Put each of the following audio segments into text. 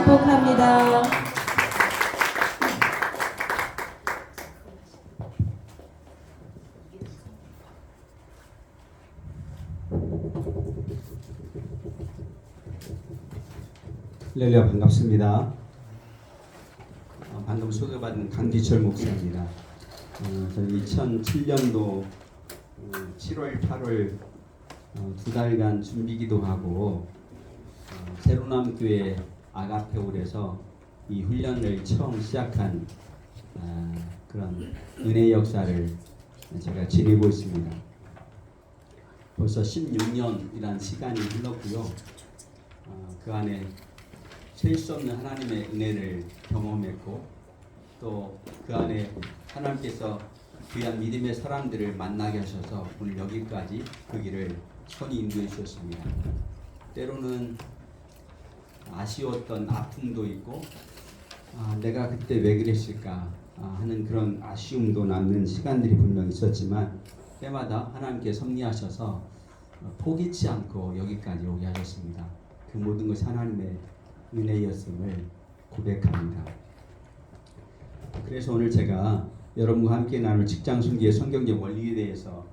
축복합니다. 할렐루야, 반갑습니다. 방금 소개받은 강기철 목사입니다. 저는 2007년도 7월, 8월 두 달간 준비기도 하고 세로남교회 아가페홀에서 이 훈련을 처음 시작한 그런 은혜 역사를 제가 지니고 있습니다. 벌써 16년이라는 시간이 흘렀고요. 그 안에 셀 수 없는 하나님의 은혜를 경험했고 또 그 안에 하나님께서 귀한 믿음의 사람들을 만나게 하셔서 오늘 여기까지 그 길을 선히 인도해 주셨습니다. 때로는 아쉬웠던 아픔도 있고 내가 그때 왜 그랬을까 하는 그런 아쉬움도 남는 시간들이 분명 있었지만 때마다 하나님께 섭리하셔서 포기치 않고 여기까지 오게 하셨습니다. 그 모든 것이 하나님의 은혜였음을 고백합니다. 그래서 오늘 제가 여러분과 함께 나눌 직장 순기의 성경적 원리에 대해서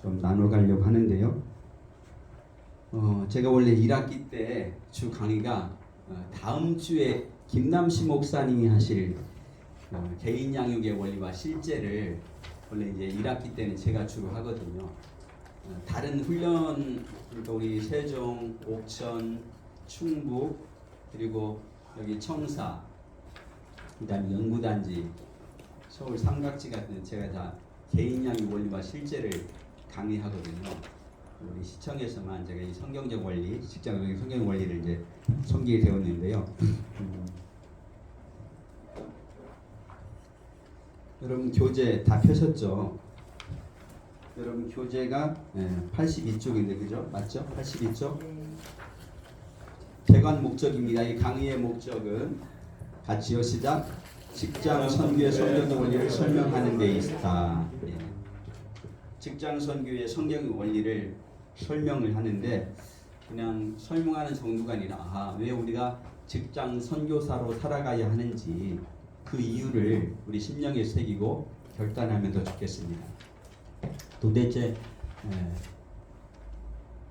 좀 나눠가려고 하는데요. 제가 원래 1학기 때 주 강의가 다음 주에 김남시 목사님이 하실 개인 양육의 원리와 실제를 원래 이제 1학기 때는 제가 주로 하거든요. 다른 훈련, 그러니까 우리 세종, 옥천, 충북, 그리고 여기 청사, 그다음에 연구단지, 서울 삼각지 같은 제가 다 개인 양육 원리와 실제를 강의하거든요. 우리 시청에서만 제가 이 성경적 원리, 직장적인 성경 원리를 이제 섬기게 되었는데요. 여러분 교재 다 펴셨죠? 여러분 교재가 82쪽인데 그죠? 맞죠? 82쪽? 개관 목적입니다. 이 강의의 목적은 같이요 시작. 직장 선교의 성경적 원리를 설명하는 데 있다. 직장 선교의 성경 원리를 설명을 하는데 그냥 설명하는 정도가 아니라 왜 우리가 직장 선교사로 살아가야 하는지 그 이유를 우리 심령에 새기고 결단하면 더 좋겠습니다. 도대체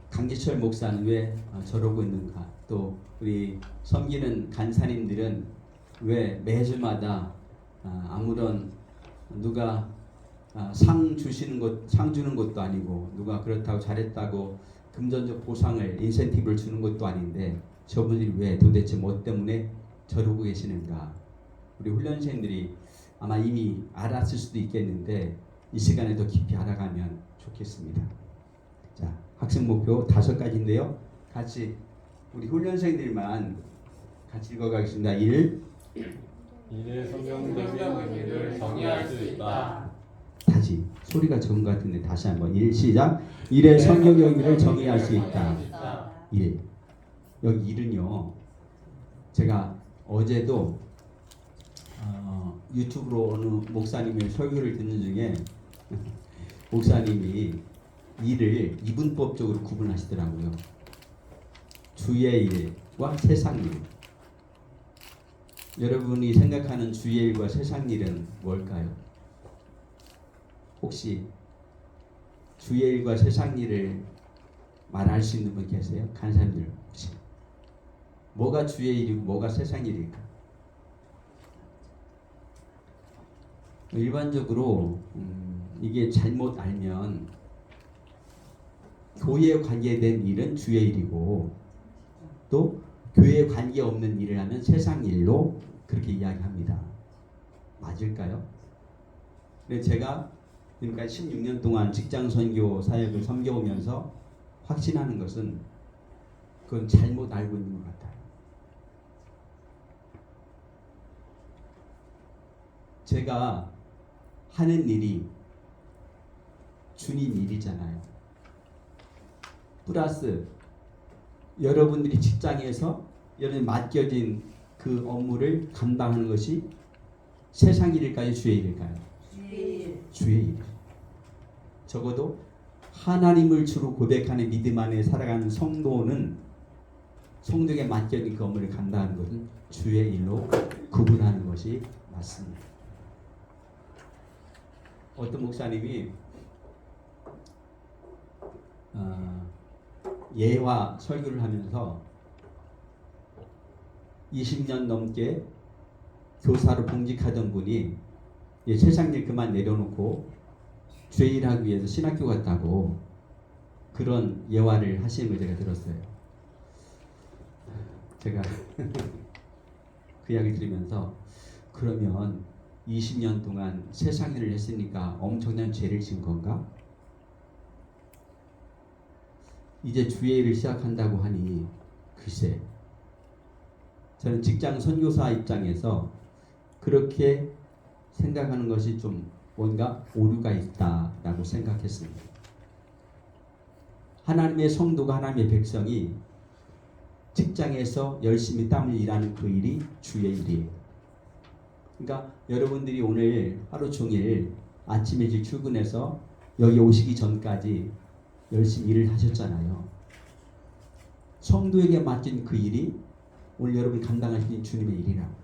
강기철 목사는 왜 저러고 있는가? 또 우리 섬기는 간사님들은 왜 매주마다 아무런 누가 상 주는 것도 아니고 누가 그렇다고 잘했다고 금전적 보상을 인센티브를 주는 것도 아닌데 저분들이 왜 도대체 뭐 때문에 저러고 계시는가? 우리 훈련생들이 아마 이미 알았을 수도 있겠는데 이 시간에 더 깊이 알아가면 좋겠습니다. 자, 학습 목표 5가지인데요. 같이 우리 훈련생들만 같이 읽어가겠습니다. 1. 이의 성경적인 의미를 정의할 수 있다. 다시 소리가 적은 것 같은데 다시 한번 1 시작. 1의 성경적 의미를 정의할 수 있다. 1. 여기 1은요. 제가 어제도 유튜브로 어느 목사님의 설교를 듣는 중에 목사님이 일을 이분법적으로 구분하시더라고요. 주의 일과 세상 일. 여러분이 생각하는 주의 일과 세상 일은 뭘까요? 혹시 주의 일과 세상 일을 말할 수 있는 분 계세요? 간사님들 혹시 뭐가 주의 일이고 뭐가 세상 일일까? 일반적으로 이게 잘못 알면 교회에 관계된 일은 주의 일이고 또 교회에 관계없는 일을 하면 세상 일로 그렇게 이야기합니다. 맞을까요? 근데 제가 그러니까 16년 동안 직장 선교 사역을 섬겨오면서 확신하는 것은 그건 잘못 알고 있는 것 같아요. 제가 하는 일이 주님 일이잖아요. 플러스 여러분들이 직장에서 여러분이 맡겨진 그 업무를 감당하는 것이 세상 일일까요? 주의 일일까요? 주의 일. 적어도 하나님을 주로 고백하는 믿음 안에 살아가는 성도는 성도에게 맡겨진 그 업무를 감당하는 것은 주의 일로 구분하는 것이 맞습니다. 어떤 목사님이 예화 설교를 하면서 20년 넘게 교사로 봉직하던 분이 세상 일 그만 내려놓고 주의 일하기 위해서 신학교 갔다고 그런 예화를 하시는 걸 제가 들었어요. 제가 그 이야기 들으면서 그러면 20년 동안 세상 일을 했으니까 엄청난 죄를 지은 건가? 이제 주의 일을 시작한다고 하니 글쎄, 저는 직장 선교사 입장에서 그렇게 생각하는 것이 좀 뭔가 오류가 있다라고 생각했습니다. 하나님의 성도가 하나님의 백성이 직장에서 열심히 땀을 일하는 그 일이 주의 일이에요. 그러니까 여러분들이 오늘 하루 종일 아침 일찍 출근해서 여기 오시기 전까지 열심히 일을 하셨잖아요. 성도에게 맡긴 그 일이 오늘 여러분이 감당하시는 주님의 일이라고.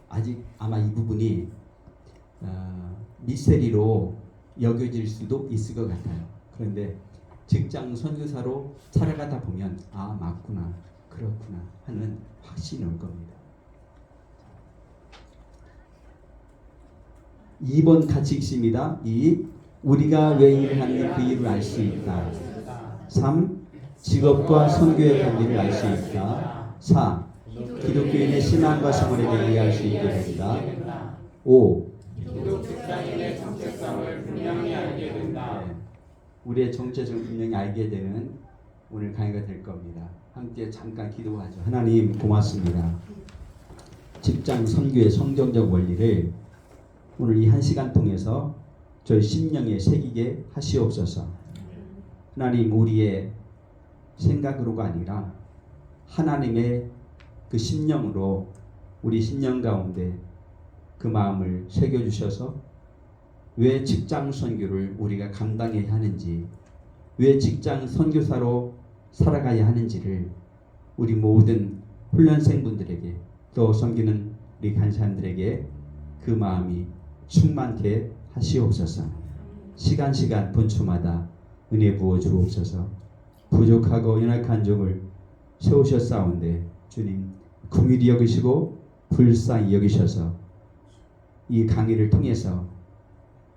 아직 아마 이 부분이 미스테리로 여겨질 수도 있을 것 같아요. 그런데 직장 선교사로 살아가다 보면 아 맞구나 그렇구나 하는 확신이 올 겁니다. 2번 같이 읽습니다. 2. 우리가 왜 일을 하는지 그 이유를 알 수 있다. 3. 직업과 선교의 관계를 알 수 있다. 4. 기독교인의 신앙과 생활에 대해 이해할 수 있게 된다. 5. 기독 직장인의 정체성을 분명히 알게 된다. 네. 우리의 정체성을 분명히 알게 되는 오늘 강의가 될 겁니다. 함께 잠깐 기도하죠. 하나님 고맙습니다. 직장 선교의 성경적 원리를 오늘 이 한 시간 통해서 저희 심령에 새기게 하시옵소서. 하나님 우리의 생각으로가 아니라 하나님의 그 심령으로 우리 심령 가운데 그 마음을 새겨주셔서 왜 직장 선교를 우리가 감당해야 하는지, 왜 직장 선교사로 살아가야 하는지를 우리 모든 훈련생분들에게 또 섬기는 우리 간사님들에게 그 마음이 충만케 하시옵소서. 시간 분초마다 은혜 부어 주옵소서. 부족하고 연약한 종을 세우셨사온데 주님 긍휼히 여기시고 불쌍히 여기셔서 이 강의를 통해서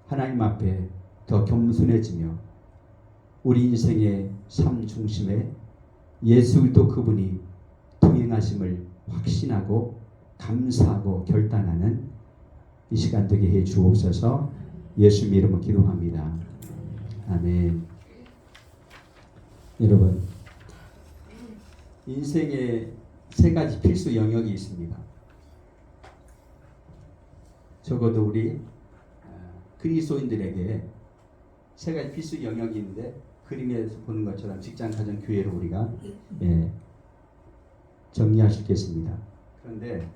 하나님 앞에 더 겸손해지며 우리 인생의 삶 중심에 예수 그리스도 그분이 동행하심을 확신하고 감사하고 결단하는 이 시간 되게 해 주옵소서. 예수 이름으로 기도합니다. 아멘. 여러분, 인생에 세 가지 필수 영역이 있습니다. 적어도 우리 그리스도인들에게 세 가지 필수 영역이 있는데 그림에서 보는 것처럼 직장, 가정, 교회로 우리가 정리할 수 있겠습니다. 그런데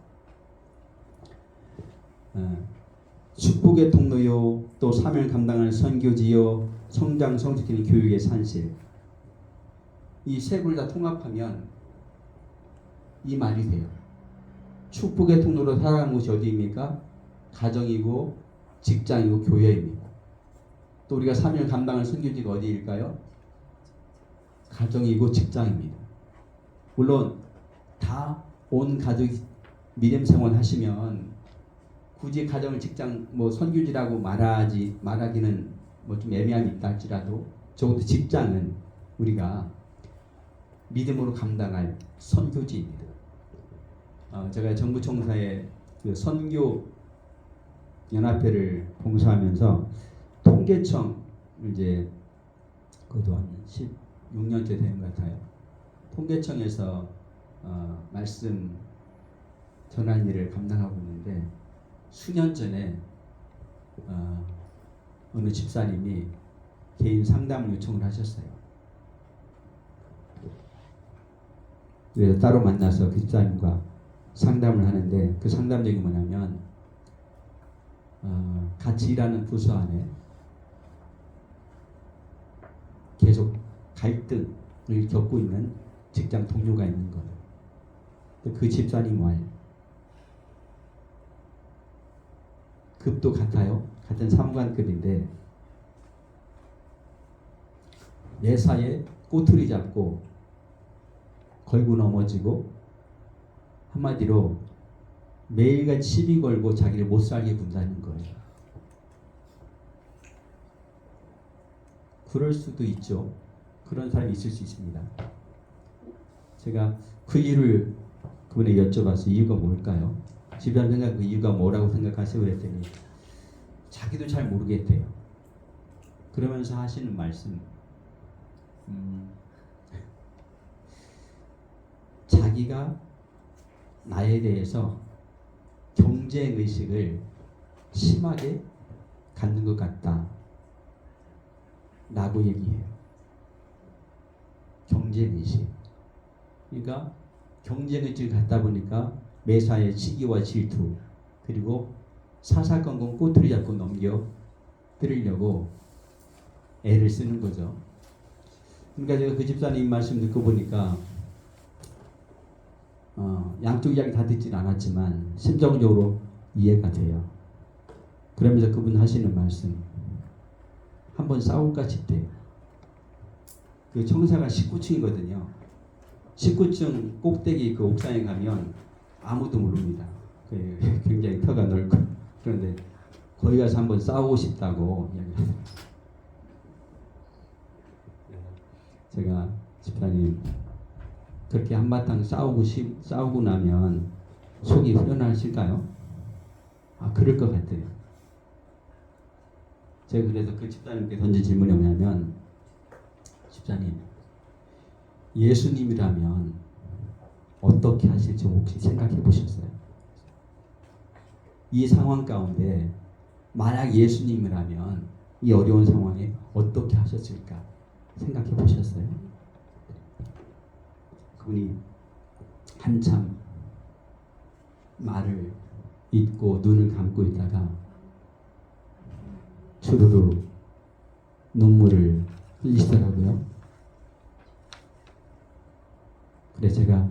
축복의 통로요, 또 사명을 감당하는 선교지요, 성장 성숙시키는 교육의 산실, 이 세 개를 다 통합하면 이 말이 돼요. 축복의 통로로 살아가는 곳이 어디입니까? 가정이고 직장이고 교회입니다. 또 우리가 사명을 감당하는 선교지가 어디일까요? 가정이고 직장입니다. 물론 다 온 가족이 믿음 생활 하시면 굳이 가정을 직장 선교지라고 말하기는 좀 애매함이 있다 할지라도 적어도 직장은 우리가 믿음으로 감당할 선교지입니다. 제가 정부총사의 그 선교 연합회를 봉사하면서 통계청 이제 그것도 한 16년째 되는 것 같아요. 통계청에서 말씀 전할 일을 감당하고 있는데 수년 전에 어느 집사님이 개인 상담 요청을 하셨어요. 그래서 따로 만나서 그 집사님과 상담을 하는데 그 상담 내용이 뭐냐면 같이 일하는 부서 안에 계속 갈등을 겪고 있는 직장 동료가 있는 거예요. 그 집사님 말 급도 같아요. 같은 사무관급인데 매사에 꼬투리 잡고 걸고 넘어지고 한마디로 매일같이 시비 걸고 자기를 못 살게 군다는 거예요. 그럴 수도 있죠. 그런 사람이 있을 수 있습니다. 제가 그 이유를 그분에게 여쭤봤어요. 이유가 뭘까요? 주변 생각 그 이유가 뭐라고 생각하세요? 그랬더니 자기도 잘 모르겠대요. 그러면서 하시는 말씀 자기가 나에 대해서 경쟁 의식을 심하게 갖는 것 같다 라고 얘기해요. 경쟁 의식. 그러니까 경쟁 의식을 갖다 보니까 매사에 시기와 질투 그리고 사사건건 꼬투리 잡고 넘겨 드리려고 애를 쓰는 거죠. 그러니까 제가 그 집사님 말씀 듣고 보니까 양쪽 이야기 다 듣진 않았지만 심정적으로 이해가 돼요. 그러면서 그분 하시는 말씀 한번 싸울까 싶대요. 그 청사가 19층이거든요. 19층 꼭대기 그 옥상에 가면 아무도 모릅니다. 굉장히 터가 넓고 그런데 거기 가서 한번 싸우고 싶다고 이야기해요. 제가 집사님 그렇게 한바탕 싸우고 나면 속이 후련하실까요? 그럴 것 같아요. 제가 그래서 그 집사님께 던진 질문이 뭐냐면 집사님 예수님이라면 어떻게 하실지 혹시 생각해 보셨어요? 이 상황 가운데 만약 예수님이라면 이 어려운 상황에 어떻게 하셨을까 생각해 보셨어요? 그분이 한참 말을 잇고 눈을 감고 있다가 주르르 눈물을 흘리시더라고요. 그래서 제가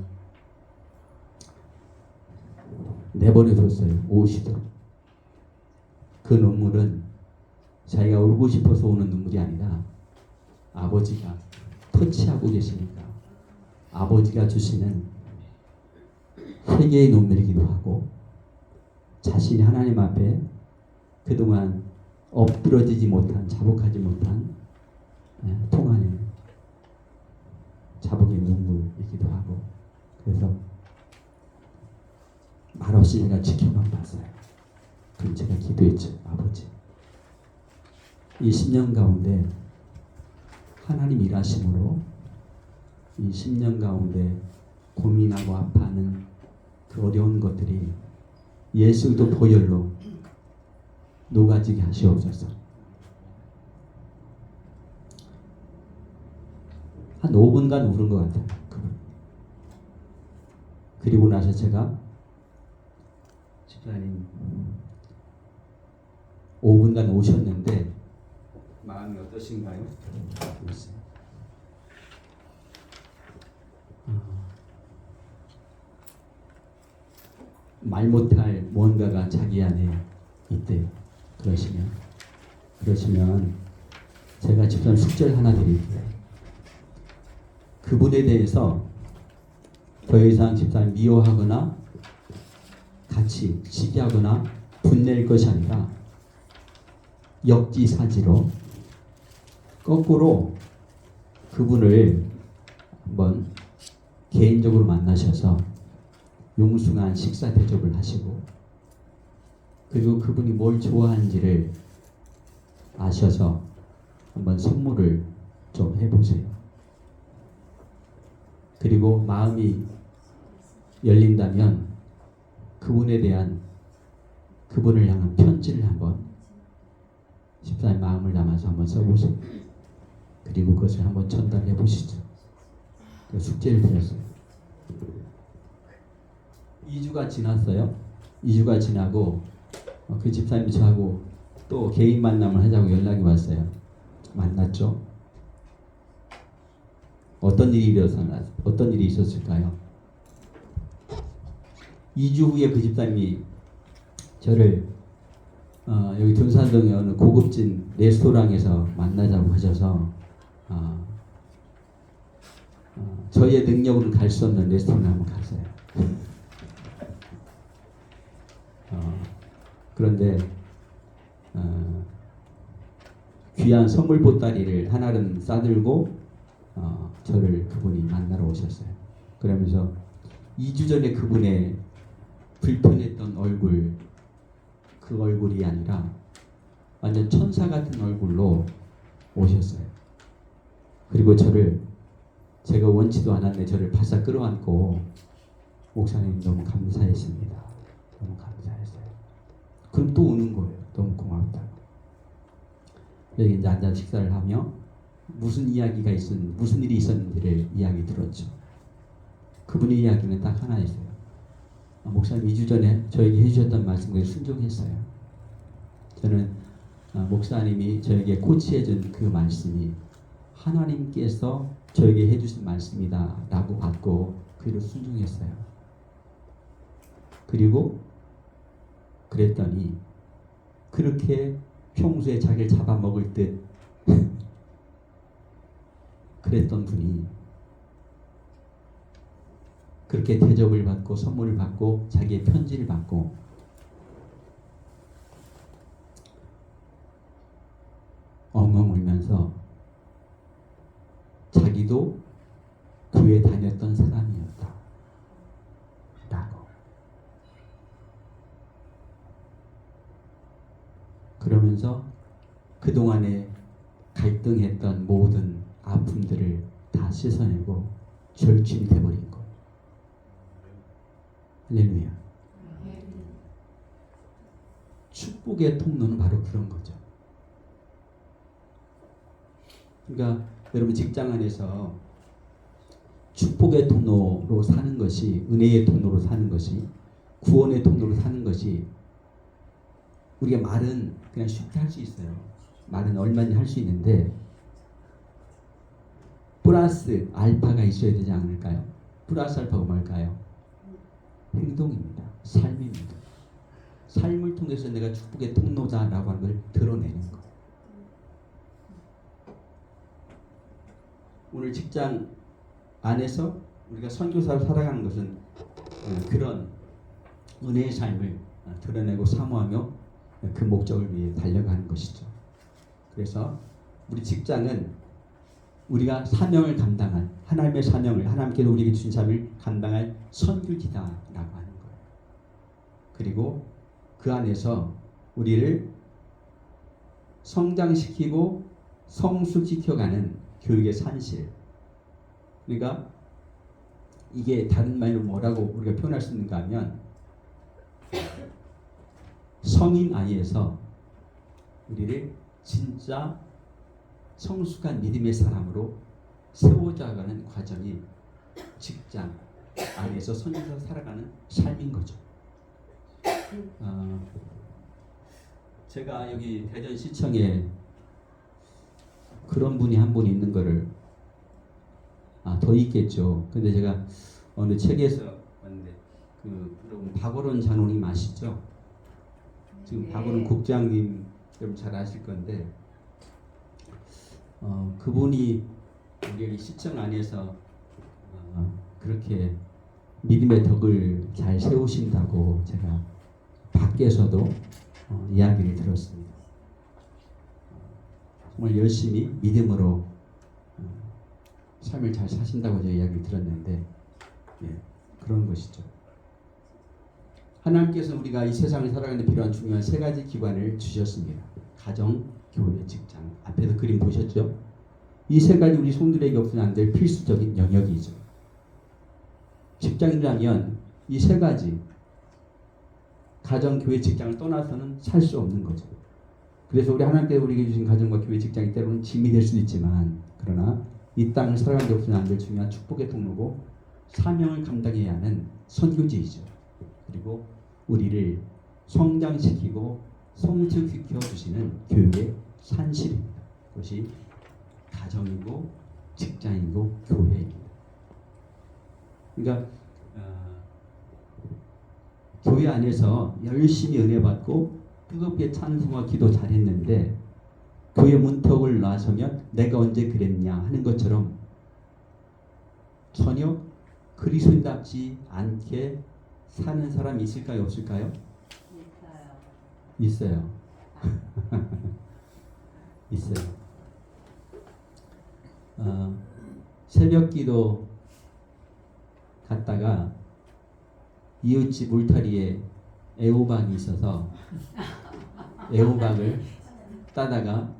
내버려뒀어요. 오시도록. 그 눈물은 자기가 울고 싶어서 오는 눈물이 아니라 아버지가 터치하고 계시니까 아버지가 주시는 회개의 눈물이기도 하고 자신이 하나님 앞에 그동안 엎드러지지 못한 자복하지 못한 통안의 자복의 눈물이기도 하고 그래서 말없이 제가 지켜만 봤어요. 그럼 제가 기도했죠. 아버지 이 10년 가운데 하나님 일하심으로 이 10년 가운데 고민하고 아파하는 그 어려운 것들이 예수도 보혈로 녹아지게 하시옵소서. 한 5분간 울은 것 같아요. 그리고 나서 제가 집사님 5분간 오셨는데 마음이 어떠신가요? 말 못할 뭔가가 자기 안에 있대요. 그러시면 제가 집사님 숙제를 하나 드릴게요. 그분에 대해서 더 이상 집사님 미워하거나 같이 시기하거나 분낼 것이 아니라 역지사지로 거꾸로 그분을 한번 개인적으로 만나셔서 용숭한 식사 대접을 하시고 그리고 그분이 뭘 좋아하는지를 아셔서 한번 선물을 좀 해보세요. 그리고 마음이 열린다면 그분에 대한 그분을 향한 편지를 한번 집사님 마음을 담아서 한번 써보세요. 그리고 그것을 한번 전달해 보시죠. 그 숙제를 드렸어요. 2주가 지났어요. 2주가 지나고 그 집사님이 저하고 또 개인 만남을 하자고 연락이 왔어요. 만났죠. 어떤 일이 있었을까요? 2주 후에 그 집사님이 저를 여기 둔산동의 어느 고급진 레스토랑에서 만나자고 하셔서 저의 능력으로는 갈 수 없는 레스토랑에 한번 갔어요. 그런데 귀한 선물 보따리를 하나는 싸들고 저를 그분이 만나러 오셨어요. 그러면서 2주 전에 그분의 불편했던 얼굴, 그 얼굴이 아니라 완전 천사 같은 얼굴로 오셨어요. 그리고 제가 원치도 않았는데 저를 바싹 끌어안고 목사님 너무 감사했습니다. 너무 감사했어요. 그럼 또 우는 거예요. 너무 고맙다고. 여기 이제 앉아 식사를 하며 무슨 일이 있었는지를 이야기 들었죠. 그분의 이야기는 딱 하나 있어요. 목사님 2주 전에 저에게 해주셨던 말씀에 순종했어요. 저는 목사님이 저에게 코치해준 그 말씀이 하나님께서 저에게 해주신 말씀이다 라고 받고 그대로 순종했어요. 그리고 그랬더니 그렇게 평소에 자기를 잡아먹을 듯 그랬던 분이 그렇게 대접을 받고 선물을 받고 자기의 편지를 받고 엉엉 울면서 자기도 교회 다녔던 사람이었다 라고. 그러면서 그동안에 갈등했던 모든 아픔들을 다 씻어내고 절친이 돼버린 거. 할렐루야. 축복의 통로는 바로 그런 거죠. 그러니까 여러분 직장 안에서 축복의 통로로 사는 것이, 은혜의 통로로 사는 것이, 구원의 통로로 사는 것이, 우리가 말은 그냥 쉽게 할 수 있어요. 말은 얼마든지 할 수 있는데 플러스 알파가 있어야 되지 않을까요? 플러스 알파가 뭘까요? 행동입니다. 삶입니다. 삶을 통해서 내가 축복의 통로자라고 하는 걸 드러내는 거. 오늘 직장 안에서 우리가 선교사로 살아가는 것은 그런 은혜의 삶을 드러내고 사모하며 그 목적을 위해 달려가는 것이죠. 그래서 우리 직장은 우리가 사명을 감당할, 하나님의 사명을, 하나님께서 우리에게 주신 사명을 감당할 선교지다라고 하는 거예요. 그리고 그 안에서 우리를 성장시키고 성숙시켜가는 교육의 산실. 그러니까 이게 다른 말로 뭐라고 우리가 표현할 수 있는가 하면 성인 아이에서 우리를 진짜 성숙한 믿음의 사람으로 세워져가는 과정이 직장 안에서 선교사로 살아가는 삶인 거죠. 제가 여기 대전시청에 그런 분이 한 분 있는 거를 더 있겠죠. 근데 제가 어느 책에서 봤는데 여러분 박어론 장로님 아시죠? 지금 박어론 국장님 여러분 잘 아실 건데 그분이 우리 시청 안에서 그렇게 믿음의 덕을 잘 세우신다고 제가 밖에서도 이야기를 들었습니다. 정말 열심히 믿음으로 삶을 잘 사신다고 제가 이야기를 들었는데 그런 것이죠. 하나님께서 우리가 이 세상을 살아가는 데 필요한 중요한 세 가지 기관을 주셨습니다. 가정, 교회, 직장. 앞에서 그림 보셨죠? 이 세 가지 우리 성도들에게 없으면 안 될 필수적인 영역이죠. 직장이라면 이 세 가지 가정, 교회, 직장을 떠나서는 살 수 없는 거죠. 그래서 우리 하나님께서 우리에게 주신 가정과 교회, 직장이 때로는 짐이 될 수도 있지만 그러나 이 땅을 살아가는 데 없으면 안 될 중요한 축복의 통로고 사명을 감당해야 하는 선교지이죠. 그리고 우리를 성장시키고 성숙시켜 주시는 교육의 산실입니다. 그것이 가정이고 직장이고 교회입니다. 그러니까 교회 안에서 열심히 은혜 받고 뜨겁게 찬송과 기도 잘했는데 교회 문턱을 나서면 내가 언제 그랬냐 하는 것처럼 전혀 그리스도인답지 않게 사는 사람이 있을까요? 없을까요? 있어요. 있어요. 새벽기도 갔다가 이웃집 울타리에 애호박이 있어서 애호박을 따다가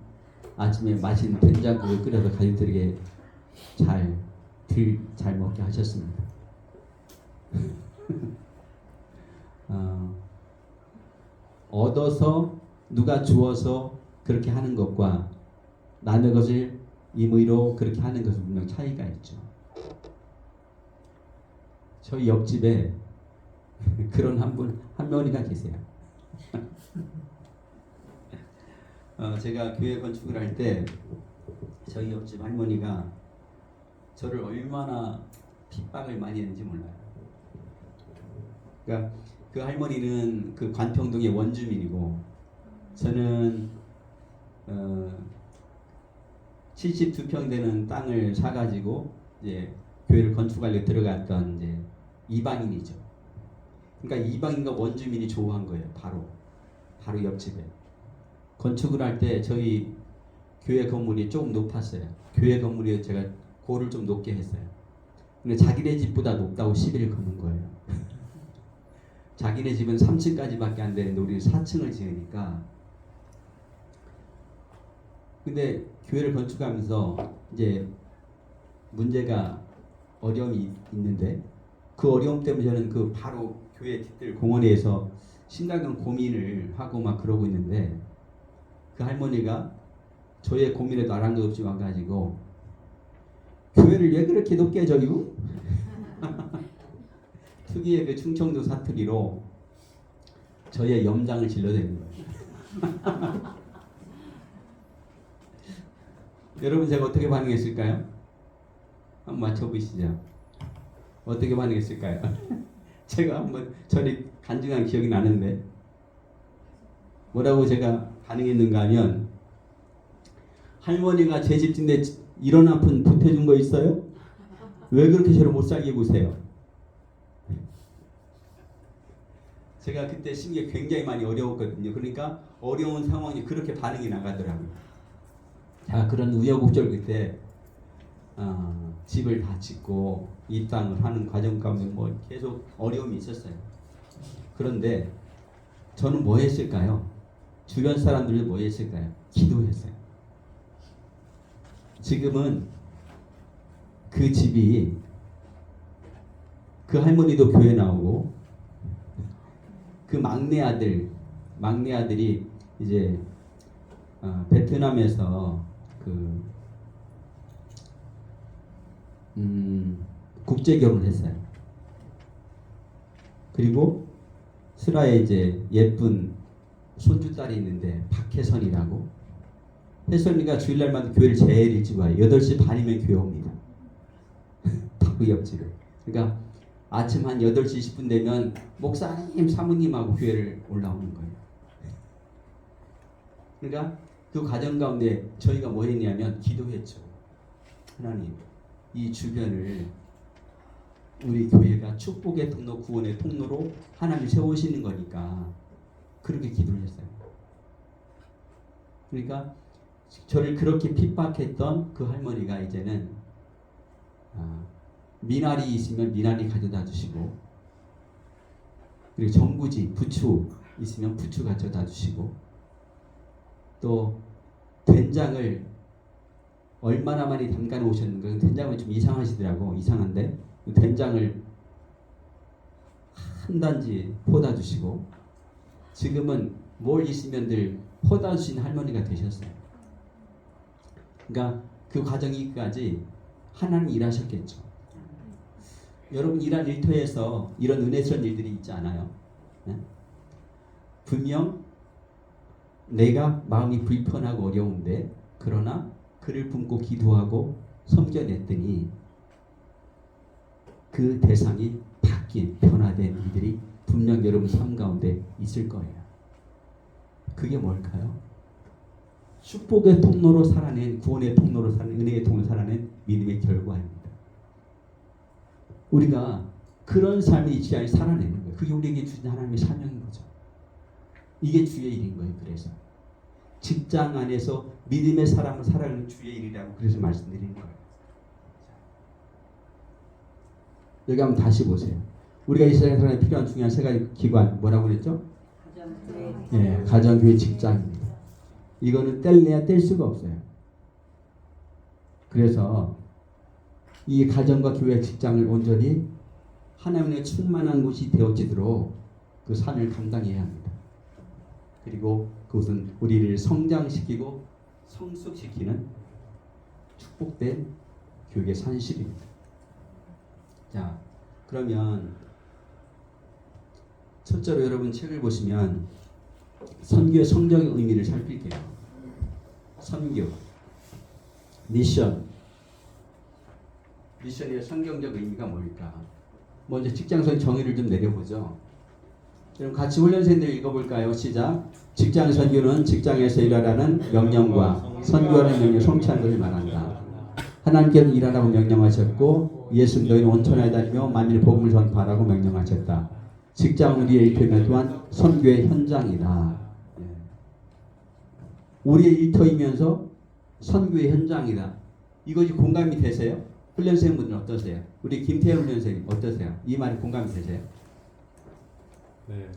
아침에 맛있는 된장국을 끓여서 가족들에게 잘 먹게 하셨습니다. 얻어서 누가 주어서 그렇게 하는 것과 남의 것을 임의로 그렇게 하는 것은 분명 차이가 있죠. 저희 옆집에 그런 한 명이가 계세요. 제가 교회 건축을 할 때 저희 옆집 할머니가 저를 얼마나 핍박을 많이 했는지 몰라요. 그러니까 그 할머니는 그 관평동의 원주민이고 저는 72평 되는 땅을 사가지고 이제 교회를 건축하려 들어갔던 이제 이방인이죠. 그러니까 이방인과 원주민이 조우한 거예요. 바로 옆집에. 건축을 할 때 저희 교회 건물이 조금 높았어요. 교회 건물이 제가 고를 좀 높게 했어요. 근데 자기네 집보다 높다고 시비를 거는 거예요. 자기네 집은 3층까지밖에 안 되는데 우리 4층을 지으니까. 근데 교회를 건축하면서 이제 문제가 어려움이 있는데 그 어려움 때문에 저는 그 바로 교회 뒤뜰 공원에서 심각한 고민을 하고 막 그러고 있는데 그 할머니가 저의 고민에도 아랑도 없이 와가지고 교회를 왜 그렇게 높게 져요? 특유의 그 충청도 사투리로 저의 염장을 질러대는 거예요. 여러분 제가 어떻게 반응했을까요? 한번 맞춰보시죠. 어떻게 반응했을까요? 제가 한번 저리 간증한 기억이 나는데 뭐라고 제가 반응했는가 하면 할머니가 제 집인데 이런 아픈 보태준 거 있어요? 왜 그렇게 저를 못 살게 구세요? 제가 그때 심기가 굉장히 많이 어려웠거든요. 그러니까 어려운 상황이 그렇게 반응이 나가더라고요. 자, 그런 우여곡절 그때 집을 다 짓고 입당을 하는 과정 가운데 뭐 계속 어려움이 있었어요. 그런데 저는 뭐 했을까요? 주변 사람들이 뭐 했을까요? 기도했어요. 지금은 그 집이 그 할머니도 교회 나오고 그 막내 아들이 이제 베트남에서 그 국제 결혼을 했어요. 그리고 슬라에 이제 예쁜 손주딸이 있는데 박혜선이라고. 혜선이가 주일날마다 교회를 제일 일찍 와요. 8시 반이면 교회 옵니다. 바로 옆집에. 그러니까 아침 한 8시 10분 되면 목사님, 사모님하고 교회를 올라오는 거예요. 그러니까 그 과정 가운데 저희가 뭐 했냐면 기도했죠. 하나님, 이 주변을 우리 교회가 축복의 통로, 구원의 통로로 하나님 세우시는 거니까 그렇게 기도를 했어요. 그러니까 저를 그렇게 핍박했던 그 할머니가 이제는 미나리 있으면 미나리 가져다 주시고, 그리고 전구지, 부추 있으면 부추 가져다 주시고, 또 된장을 얼마나 많이 담가 놓으셨는가. 된장은 좀 이상하시더라고. 이상한데 된장을 한 단지 퍼다 주시고, 지금은 뭘 있으면들 퍼다 주신 할머니가 되셨어요. 그러니까 그 과정이까지 하나님 일하셨겠죠. 여러분 일한 일터에서 이런 은혜스러운 일들이 있지 않아요? 네? 분명 내가 마음이 불편하고 어려운데 그러나 그를 품고 기도하고 섬겨냈더니 그 대상이 바뀐 변화된 이들이 분명 여러분 삶 가운데 있을 거예요. 그게 뭘까요? 축복의 통로로 살아낸, 구원의 통로로 살아낸, 은혜의 통로로 살아낸 믿음의 결과입니다. 우리가 그런 삶을 이 시간에 살아내는 거예요. 그게 우리에게 주신 하나님의 사명인 거죠. 이게 주의 일인 거예요. 그래서 직장 안에서 믿음의 사람을 살아가는 주의 일이라고 그래서 말씀드리는 거예요. 여기 한번 다시 보세요. 우리가 이 세상에 살아가는 필요한 중요한 세 가지 기관 뭐라고 그랬죠? 예, 가정, 교회, 직장입니다. 이거는 뗄래야 뗄 수가 없어요. 그래서 이 가정과 교회, 직장을 온전히 하나님의 충만한 곳이 되어지도록 그 삶을 감당해야 합니다. 그리고 그것은 우리를 성장시키고 성숙시키는 축복된 교육의 산실입니다. 자, 그러면 첫째로 여러분 책을 보시면 선교의 성경의 의미를 살필게요. 선교, 미션의 성경적 의미가 뭘까? 먼저 직장선 정의를 좀 내려보죠. 여러분 같이 훈련생들 읽어볼까요? 시작. 직장 선교는 직장에서 일하라는 명령과 선교하는 명령 성취하는 것을 말한다. 하나님께서 일하라고 명령하셨고 예수님 너희는 온천에 다니며 만일 복음을 전파하라고 명령하셨다. 직장은 우리의 일터이며 또한 선교의 현장이다. 우리의 일터이면서 선교의 현장이다. 이것이 공감이 되세요? 훈련생분들은 어떠세요? 우리 김태현 훈련생 어떠세요? 이 말이 공감이 되세요? 네.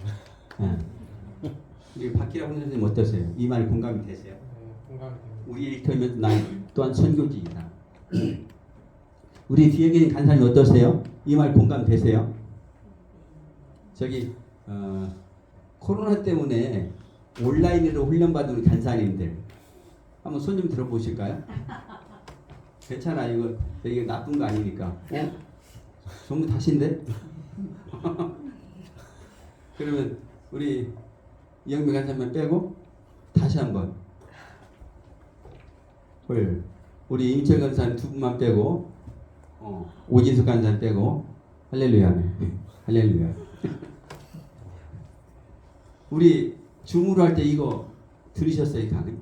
네. 우리 박기라 훈련생 어떠세요? 이 말이 공감이 되세요? 네, 공감이 됩니다. 우리의 일터이면서 나 또한 선교지이다. 우리 뒤에 계신 간사님 어떠세요? 이 말 공감되세요? 저기 코로나 때문에 온라인으로 훈련받은 간사님들 한번 손 좀 들어보실까요? 괜찮아, 이게 나쁜 거 아니니까. 전부 다신데? 그러면 우리 이영미 간사님 빼고 다시 한번. 우리 임철 간사님 두 분만 빼고 오진수 간사님 빼고 할렐루야네. 할렐루야. 우리 줌으로 할 때 이거 들으셨어요, 강의?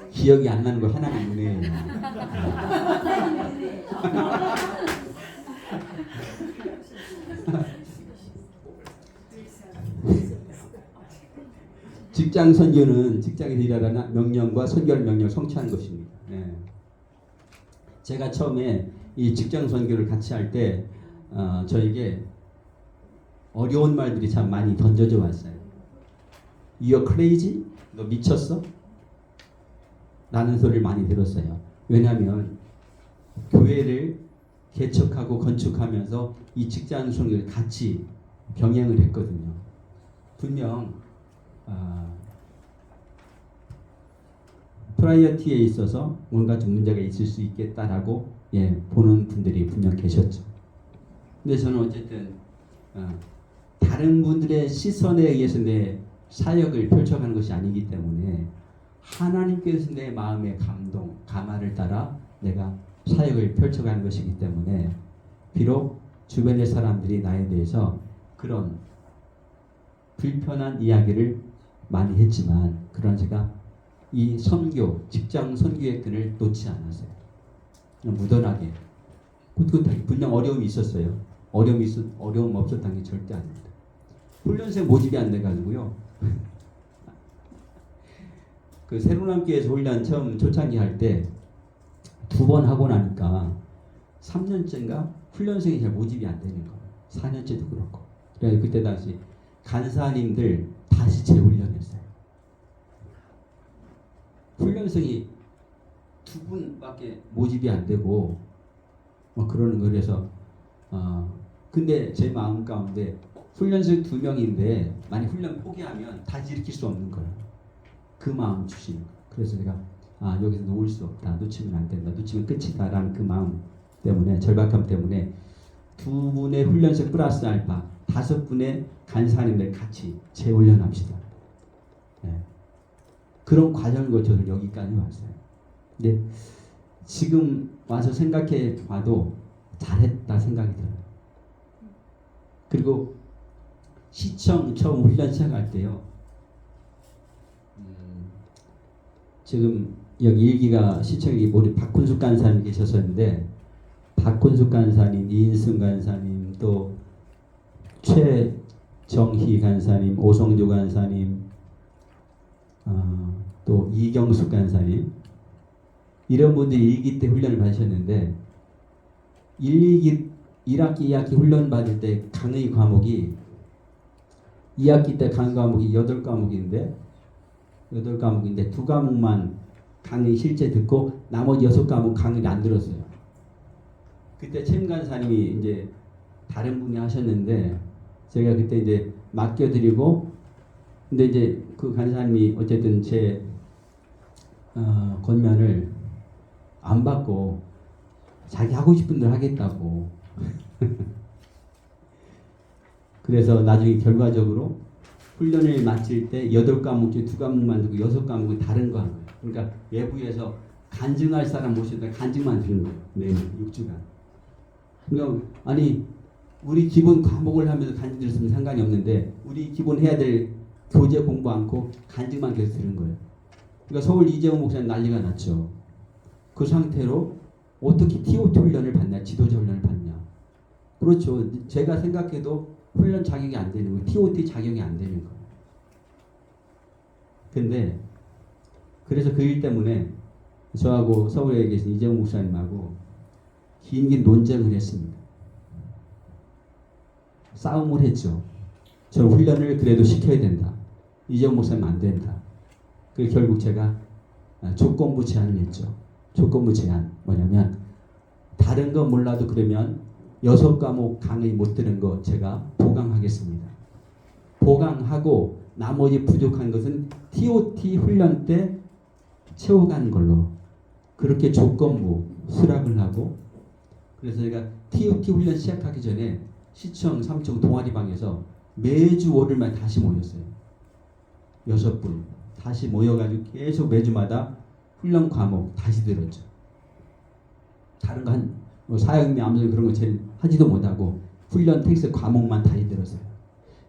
기억이 안 나는 거 하나님 은혜예요. 직장 선교는 직장에서 일하라는 명령과 선교할 명령을 성취하는 것입니다. 네. 제가 처음에 이 직장 선교를 같이 할 때 저에게 어려운 말들이 참 많이 던져져 왔어요. You're crazy? 너 미쳤어? 라는 소리를 많이 들었어요. 왜냐하면 교회를 개척하고 건축하면서 이 직장 선교를 같이 병행을 했거든요. 분명 프라이어티에 있어서 뭔가 좀 문제가 있을 수 있겠다라고 보는 분들이 분명 계셨죠. 근데 저는 어쨌든 다른 분들의 시선에 의해서 내 사역을 펼쳐가는 것이 아니기 때문에 하나님께서 내 마음의 감동, 감화를 따라 내가 사역을 펼쳐가는 것이기 때문에 비록 주변의 사람들이 나에 대해서 그런 불편한 이야기를 많이 했지만 그러나 제가 이 선교, 직장 선교의 끈을 놓지 않았어요. 무던하게, 꿋꿋하게. 분명 어려움이 있었어요. 어려움 없었다는 게 절대 아닙니다. 훈련생 모집이 안 돼가지고요. 그 새로남교회에서 훈련 처음 초창기 할 때 2번 하고 나니까 3년째인가 훈련생이 잘 모집이 안 되는 거예요. 4년째도 그렇고. 그래서 그때 당시 간사님들 다시 재훈련했어요. 훈련생이 2분밖에 모집이 안 되고 그러는 거. 그래서 근데 제 마음 가운데 훈련생 2명인데 만약 훈련 포기하면 다시 일으킬 수 없는 거예요. 그 마음 주시는 거예요. 그래서 제가 여기서 놓을 수 없다. 놓치면 안 된다. 놓치면 끝이다. 라는 그 마음 때문에, 절박함 때문에 2분의 훈련생 플러스 알파 5분의 간사님들 같이 재훈련합시다. 네. 그런 과정을 거쳐서 여기까지 왔어요. 근데 지금 와서 생각해 봐도 잘했다 생각이 들어요. 그리고 시청 처음 훈련 시작할 때요. 지금 여기 일기가 시청이 우리 박훈숙 간사님 계셨었는데 박훈숙 간사님, 이인승 간사님, 또 최정희 간사님, 오성조 간사님, 또 이경숙 간사님 이런 분들이 1기 때 훈련을 받으셨는데 1, 2학기, 2학기 훈련 받을 때 강의 과목이 2학기 때 강의 과목이 8과목인데 2과목만 강의 실제 듣고 나머지 6과목 강의를 안 들었어요. 그때 챔 간사님이 이제 다른 분이 하셨는데 제가 그때 이제 맡겨드리고 근데 이제 그 간사님이 어쨌든 제 권면을 안 받고 자기 하고 싶은 대로 하겠다고 그래서 나중에 결과적으로 훈련을 마칠 때 8과목 중에 2과목만 듣고 6과목은 다른 거 한 거예요. 그러니까 외부에서 간증할 사람 모셔다 간증만 드는 거예요. 네, 6주간. 그러니까 아니 우리 기본 과목을 하면서 간증 들었으면 상관이 없는데 우리 기본 해야 될 교재 공부 않고 간증만 계속 들은 거예요. 그러니까 서울 이재용 목사님 난리가 났죠. 그 상태로 어떻게 TOT 훈련을 받냐, 지도자 훈련을 받냐. 그렇죠. 제가 생각해도 훈련 자격이 안 되는 거예요. TOT 자격이 안 되는 거예요. 근데 그래서 그 일 때문에 저하고 서울에 계신 이재용 목사님하고 긴 논쟁을 했습니다. 싸움을 했죠. 저 훈련을 그래도 시켜야 된다. 이재용 목사님 안 된다. 그래서 결국 제가 조건부 제안을 했죠. 조건부 제안 뭐냐면 다른 거 몰라도 그러면 6과목 강의 못 들은 거 제가 보강하겠습니다. 보강하고 나머지 부족한 것은 TOT 훈련 때 채워가는 걸로 그렇게 조건부 수락을 하고 그래서 제가 TOT 훈련 시작하기 전에 시청 3층 동아리방에서 매주 월요일만 다시 모였어요. 6분 다시 모여가지고 계속 매주마다 훈련 과목 다시 들었죠. 다른 거 뭐 사역미 암송 그런 거 제일 하지도 못하고 훈련 텍스트 과목만 다시 들었어요.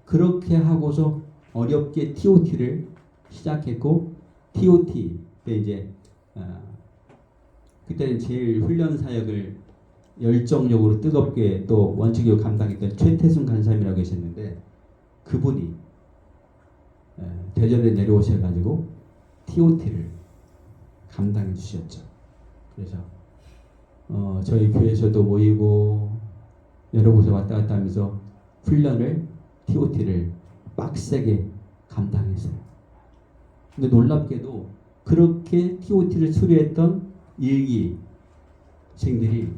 그렇게 하고서 어렵게 TOT를 시작했고 TOT 때 이제 그때는 제일 훈련 사역을 열정적으로 뜨겁게 또 원칙교육 감당했던 최태순 간사님이라고 계셨는데 그분이 대전에 내려오셔가지고 TOT를 감당해 주셨죠. 그래서 저희 교회에서도 모이고 여러 곳에 왔다 갔다 하면서 훈련을 TOT를 빡세게 감당했어요. 근데 놀랍게도 그렇게 TOT를 수료했던 일기생들이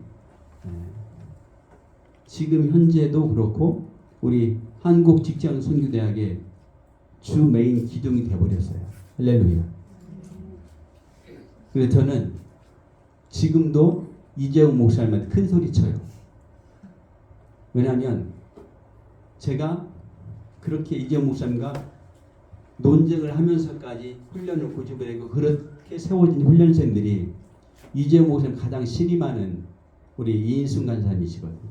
지금 현재도 그렇고 우리 한국직장선교대학의 주 메인 기둥이 되어버렸어요. 할렐루야. 그래서 저는 지금도 이재용 목사님한테 큰 소리 쳐요. 왜냐하면 제가 그렇게 이재용 목사님과 논쟁을 하면서까지 훈련을 고집을 하고 그렇게 세워진 훈련생들이 이재용 목사님 가장 신이 많은 우리 이인순 간사님이시거든요.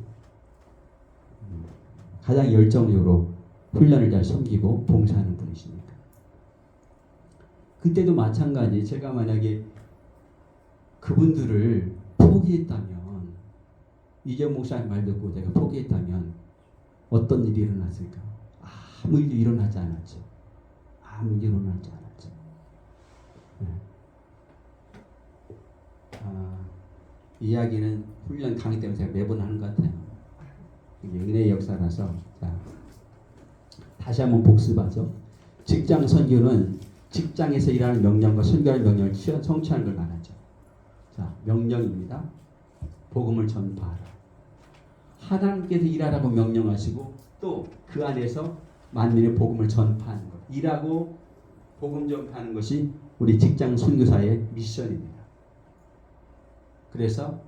가장 열정적으로 훈련을 잘 섬기고 봉사하는 분이시니까. 그때도 마찬가지 제가 만약에 그분들을 포기했다면 이재용 목사님 말 듣고 제가 포기했다면 어떤 일이 일어났을까? 아무 일도 일어나지 않았죠. 아무 일도 일어나지 않았죠. 네. 이야기는 훈련 강의 때문에 제가 매번 하는 것 같아요. 이게 은혜의 역사라서 자, 다시 한번 복습하죠. 직장 선교는 직장에서 일하는 명령과 선교하는 명령을 성취하는 걸 말하죠. 자, 명령입니다. 복음을 전파하라. 하나님께서 일하라고 명령하시고 또 그 안에서 만민의 복음을 전파하는 것. 일하고 복음 전파하는 것이 우리 직장 선교사의 미션입니다. 그래서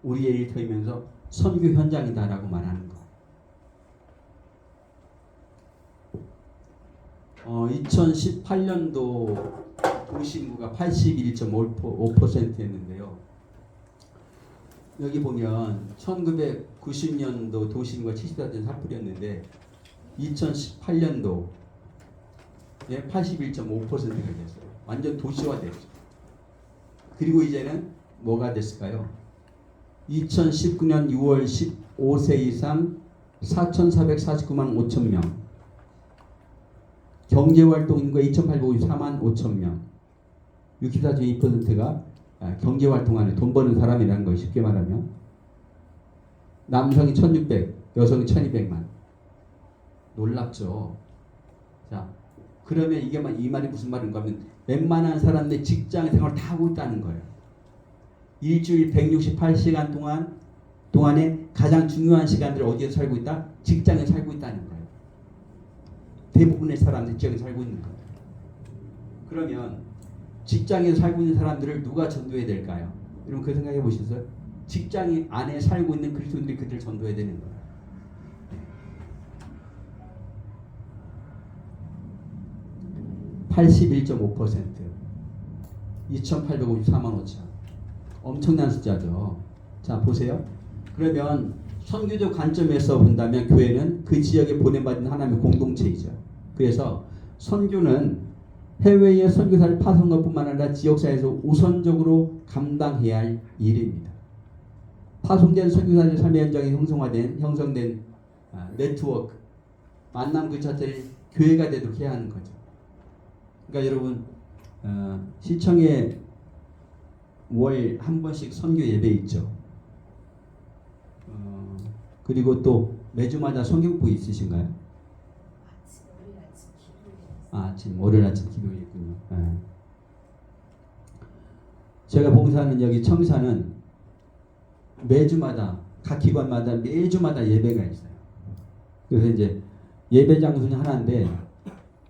우리의 일터이면서 선교 현장이다라고 말하는 것. 2018년도 도시인구가 81.5%였는데요. 여기 보면 1990년도 도시인구가 74.4%였는데 2018년도에 81.5%가 됐어요. 완전 도시화됐죠. 그리고 이제는 뭐가 됐을까요? 2019년 6월 15세 이상 4,449만 5천 명, 경제활동 인구가 2,854만 5천 명, 64.2%가 경제활동하는 돈 버는 사람이라는 거 쉽게 말하면 남성이 1,600, 여성이 1,200만. 놀랍죠. 자, 그러면 이 말이 무슨 말인가 하면 웬만한 사람들 직장 생활 다 하고 있다는 거예요. 일주일 168시간 동안에 가장 중요한 시간들을 어디에 살고 있다? 직장에 살고 있다는 거예요. 대부분의 사람들이 직장에 살고 있는 거예요. 그러면 직장에서 살고 있는 사람들을 누가 전도해야 될까요? 여러분 그 생각해 보셨어요? 직장 안에 살고 있는 그리스도인들이 그들을 전도해야 되는 거예요. (81.5%) 2,854만 5천. 엄청난 숫자죠. 자, 보세요. 그러면 선교적 관점에서 본다면 교회는 그 지역에 보내받은 하나님의 공동체이죠. 그래서 선교는 해외의 선교사를 파송한 것뿐만 아니라 지역사회에서 우선적으로 감당해야 할 일입니다. 파송된 선교사들 삶의 현장에 형성된 네트워크, 만남 그 자체를 교회가 되도록 해야 하는 거죠. 그러니까 여러분 시청에 월 한 번씩 선교 예배 있죠. 그리고 또 매주마다 성경부 있으신가요? 월요일 아침 기도회 있군요. 제가 봉사하는 여기 청사는 매주마다 각 기관마다 매주마다 예배가 있어요. 그래서 이제 예배 장소는 하나인데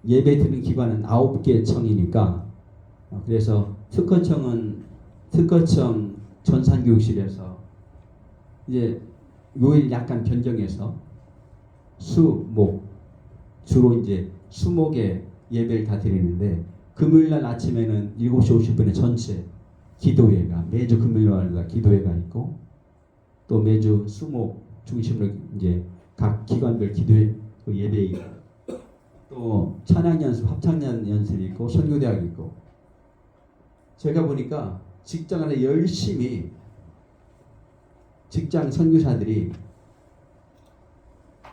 예배 드리는 기관은 9개 청이니까 그래서 특허청 전산교육실에서 이제 요일 약간 변경해서 수목 주로 이제 수목에 예배를 다 드리는데 금요일날 아침에는 7시 50분에 전체 기도회가 매주 금요일마다 기도회가 있고 또 매주 수목 중심으로 이제 각 기관별 기도회 예배 있고 또 찬양 연습, 합창 연습이 있고 선교대학이 있고 제가 보니까 직장 안에 열심히 직장 선교사들이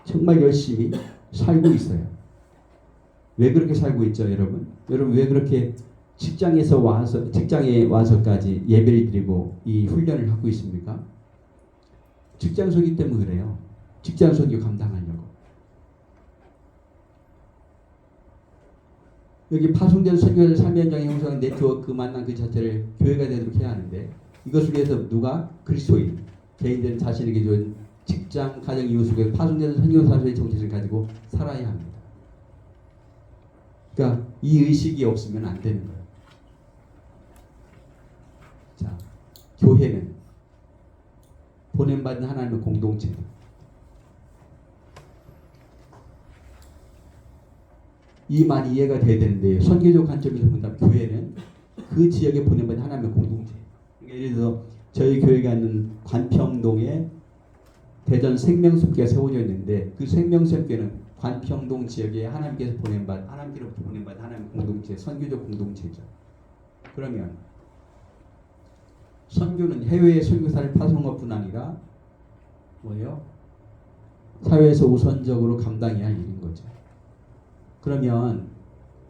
정말 열심히 살고 있어요. 왜 그렇게 살고 있죠, 여러분? 여러분 왜 그렇게 직장에 와서까지 예배를 드리고 이 훈련을 하고 있습니까? 직장 선교 때문에 그래요. 직장 선교 감당하려고. 여기 파송된 선교사들 삶의 현장에 형성한 네트워크 만남 그 자체를 교회가 되도록 해야 하는데 이것을 위해서 누가? 그리스도인 개인들은 자신에게 좋은 직장, 가정, 이웃을 파송된 선교사들의 정체를 가지고 살아야 합니다. 그러니까 이 의식이 없으면 안 되는 거예요. 자, 교회는 보냄받은 하나님의 공동체. 이 말이 이해가 돼야 되는데요. 선교적 관점에서 본다면 교회는 그 지역에 보냄받은 하나님의 공동체. 그러니까 예를 들어서 저희 교회가 있는 관평동에 대전 생명숲교가 세워져 있는데 그 생명숲교는 관평동 지역에 하나님께로부터 보낸받은 하나님의 공동체, 선교적 공동체죠. 그러면 선교는 해외의 선교사를 파송한 것뿐 아니라 뭐예요? 사회에서 우선적으로 감당해야 할 일인 거죠. 그러면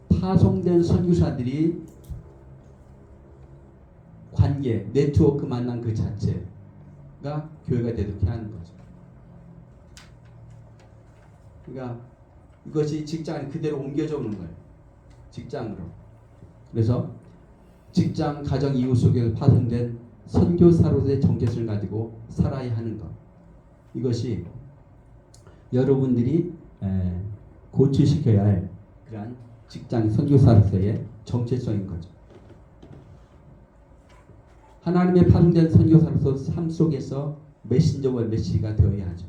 파송된 선교사들이 관계, 네트워크 만난 그 자체가 교회가 되도록 해야 하는 거죠. 그러니까 이것이 직장에 그대로 옮겨져 오는 거예요. 직장으로. 그래서 직장, 가정, 이웃 속에서 파송된 선교사로서의 정체성을 가지고 살아야 하는 것. 이것이 여러분들이 고취시켜야 할 그러한 직장 선교사로서의 정체성인 거죠. 하나님의 파송된 선교사로서 삶 속에서 메신저와 메시지가 되어야 하죠.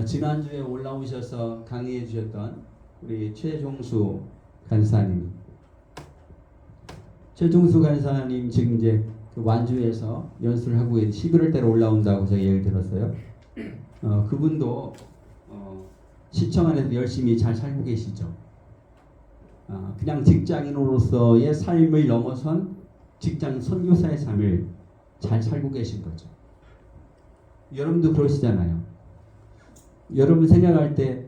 지난주에 올라오셔서 강의해 주셨던 우리 최종수 간사님. 최종수 간사님 지금 이제 그 완주에서 연수를 하고 11월 달에 올라온다고 제가 얘기를 들었어요. 그분도 시청 안에서 열심히 잘 살고 계시죠. 그냥 직장인으로서의 삶을 넘어선 직장 선교사의 삶을 잘 살고 계신 거죠. 여러분도 그러시잖아요. 여러분 생각할 때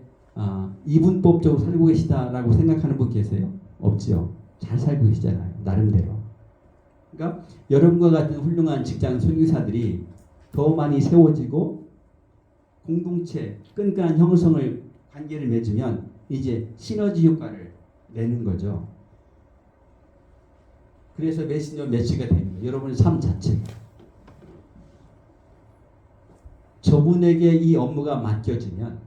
이분법적으로 살고 계시다라고 생각하는 분 계세요? 없지요. 잘 살고 계시잖아요. 나름대로. 그러니까 여러분과 같은 훌륭한 직장 선교사들이 더 많이 세워지고 공동체, 끈끈한 형성을 관계를 맺으면 이제 시너지 효과를 내는 거죠. 그래서 메신저 매치가 됩니다. 여러분의 삶 자체. 저분에게 이 업무가 맡겨지면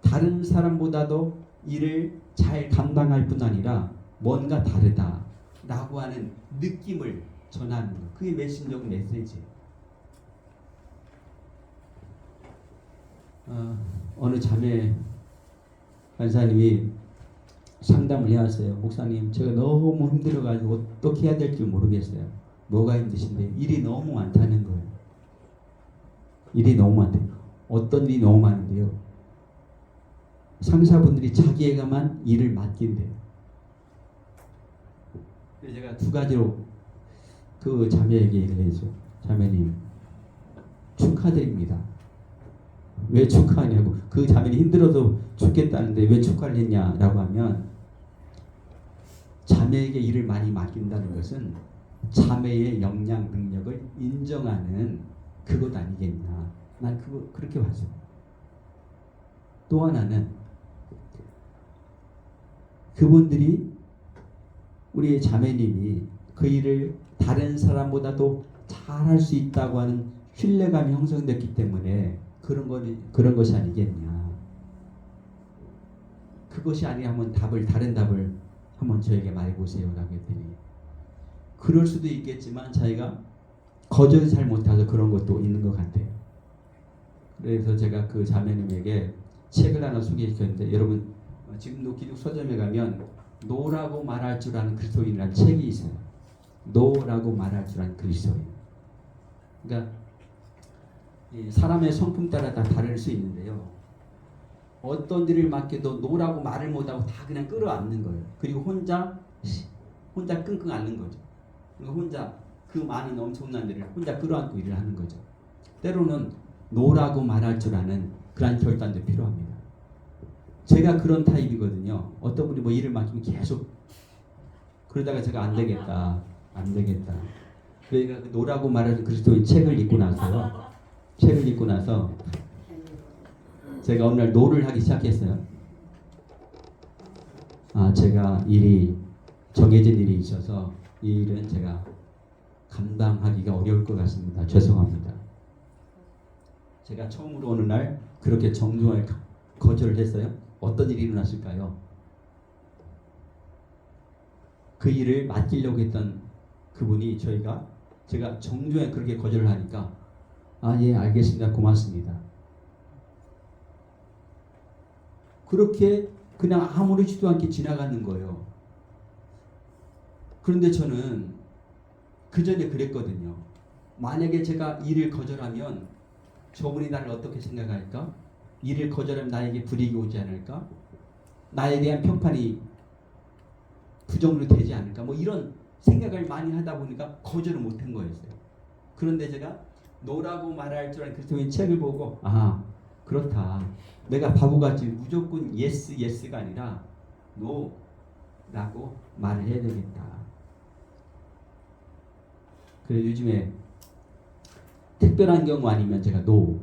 다른 사람보다도 일을 잘 감당할 뿐 아니라 뭔가 다르다라고 하는 느낌을 전하는 것. 그게 메신저 메시지예요. 어느 자매 간사님이 상담을 해왔어요. 목사님, 제가 너무 힘들어가지고 어떻게 해야 될지 모르겠어요. 뭐가 힘드신데? 일이 너무 많다는 거예요. 일이 너무 많대요. 어떤 일이 너무 많은데요. 상사분들이 자기에게만 일을 맡긴대요. 그래서 제가 두 가지로 그 자매에게 얘기를 해줘. 자매님, 축하드립니다. 왜 축하하냐고. 그 자매는 힘들어서 죽겠다는데 왜 축하를 했냐라고 하면, 자매에게 일을 많이 맡긴다는 것은 자매의 역량 능력을 인정하는 그것 아니겠냐. 난 그렇게 봤어요. 또 하나는 그분들이, 우리 자매님이 그 일을 다른 사람보다도 잘할 수 있다고 하는 신뢰감이 형성됐기 때문에 그런 것이 아니겠냐. 그것이 아니라면 다른 답을 한번 저에게 말해보세요라고 했더니, 그럴 수도 있겠지만 자기가 거절을 잘 못해서 그런 것도 있는 것 같아요. 그래서 제가 그 자매님에게 책을 하나 소개시켰는데, 여러분 지금도 기독 서점에 가면 노라고 말할 줄 아는 그리스도인이라는 책이 있어요. 노라고 말할 줄 아는 그리스도인. 그러니까 사람의 성품 따라 다 다를 수 있는데요. 어떤 일을 맡겨도 노라고 말을 못하고 다 그냥 끌어안는 거예요. 그리고 혼자 끙끙 앓는 거죠. 그러니까 혼자 그 많은 엄청난 일을 혼자 끌어안고 일을 하는 거죠. 때로는 노라고 말할 줄 아는 그런 결단도 필요합니다. 제가 그런 타입이거든요. 어떤 분이 뭐 일을 맡기면 계속 그러다가 제가 안 되겠다. 그러니까 그 노라고 말하는 그리스도의 책을 읽고 나서 제가 어느 날 노를 하기 시작했어요. 제가 정해진 일이 있어서 이 일은 제가 감당하기가 어려울 것 같습니다. 죄송합니다. 제가 처음으로 어느 날 그렇게 정중하게 거절을 했어요. 어떤 일이 일어났을까요? 그 일을 맡기려고 했던 그분이 제가 정중하게 그렇게 거절을 하니까, 예, 알겠습니다. 고맙습니다. 그렇게 그냥 아무렇지도 않게 지나가는 거예요. 그런데 저는 그 전에 그랬거든요. 만약에 제가 일을 거절하면 저분이 나를 어떻게 생각할까? 일을 거절하면 나에게 불이익이 오지 않을까? 나에 대한 평판이 부정으로 되지 않을까? 뭐 이런 생각을 많이 하다 보니까 거절을 못한 거였어요. 그런데 제가 노라고 말할 줄 아는 그리스도인 책을 보고, 그렇다. 내가 바보같이 무조건 예스가 아니라 노라고 말을 해야 되겠다. 그래서 요즘에 특별한 경우 아니면 제가 노.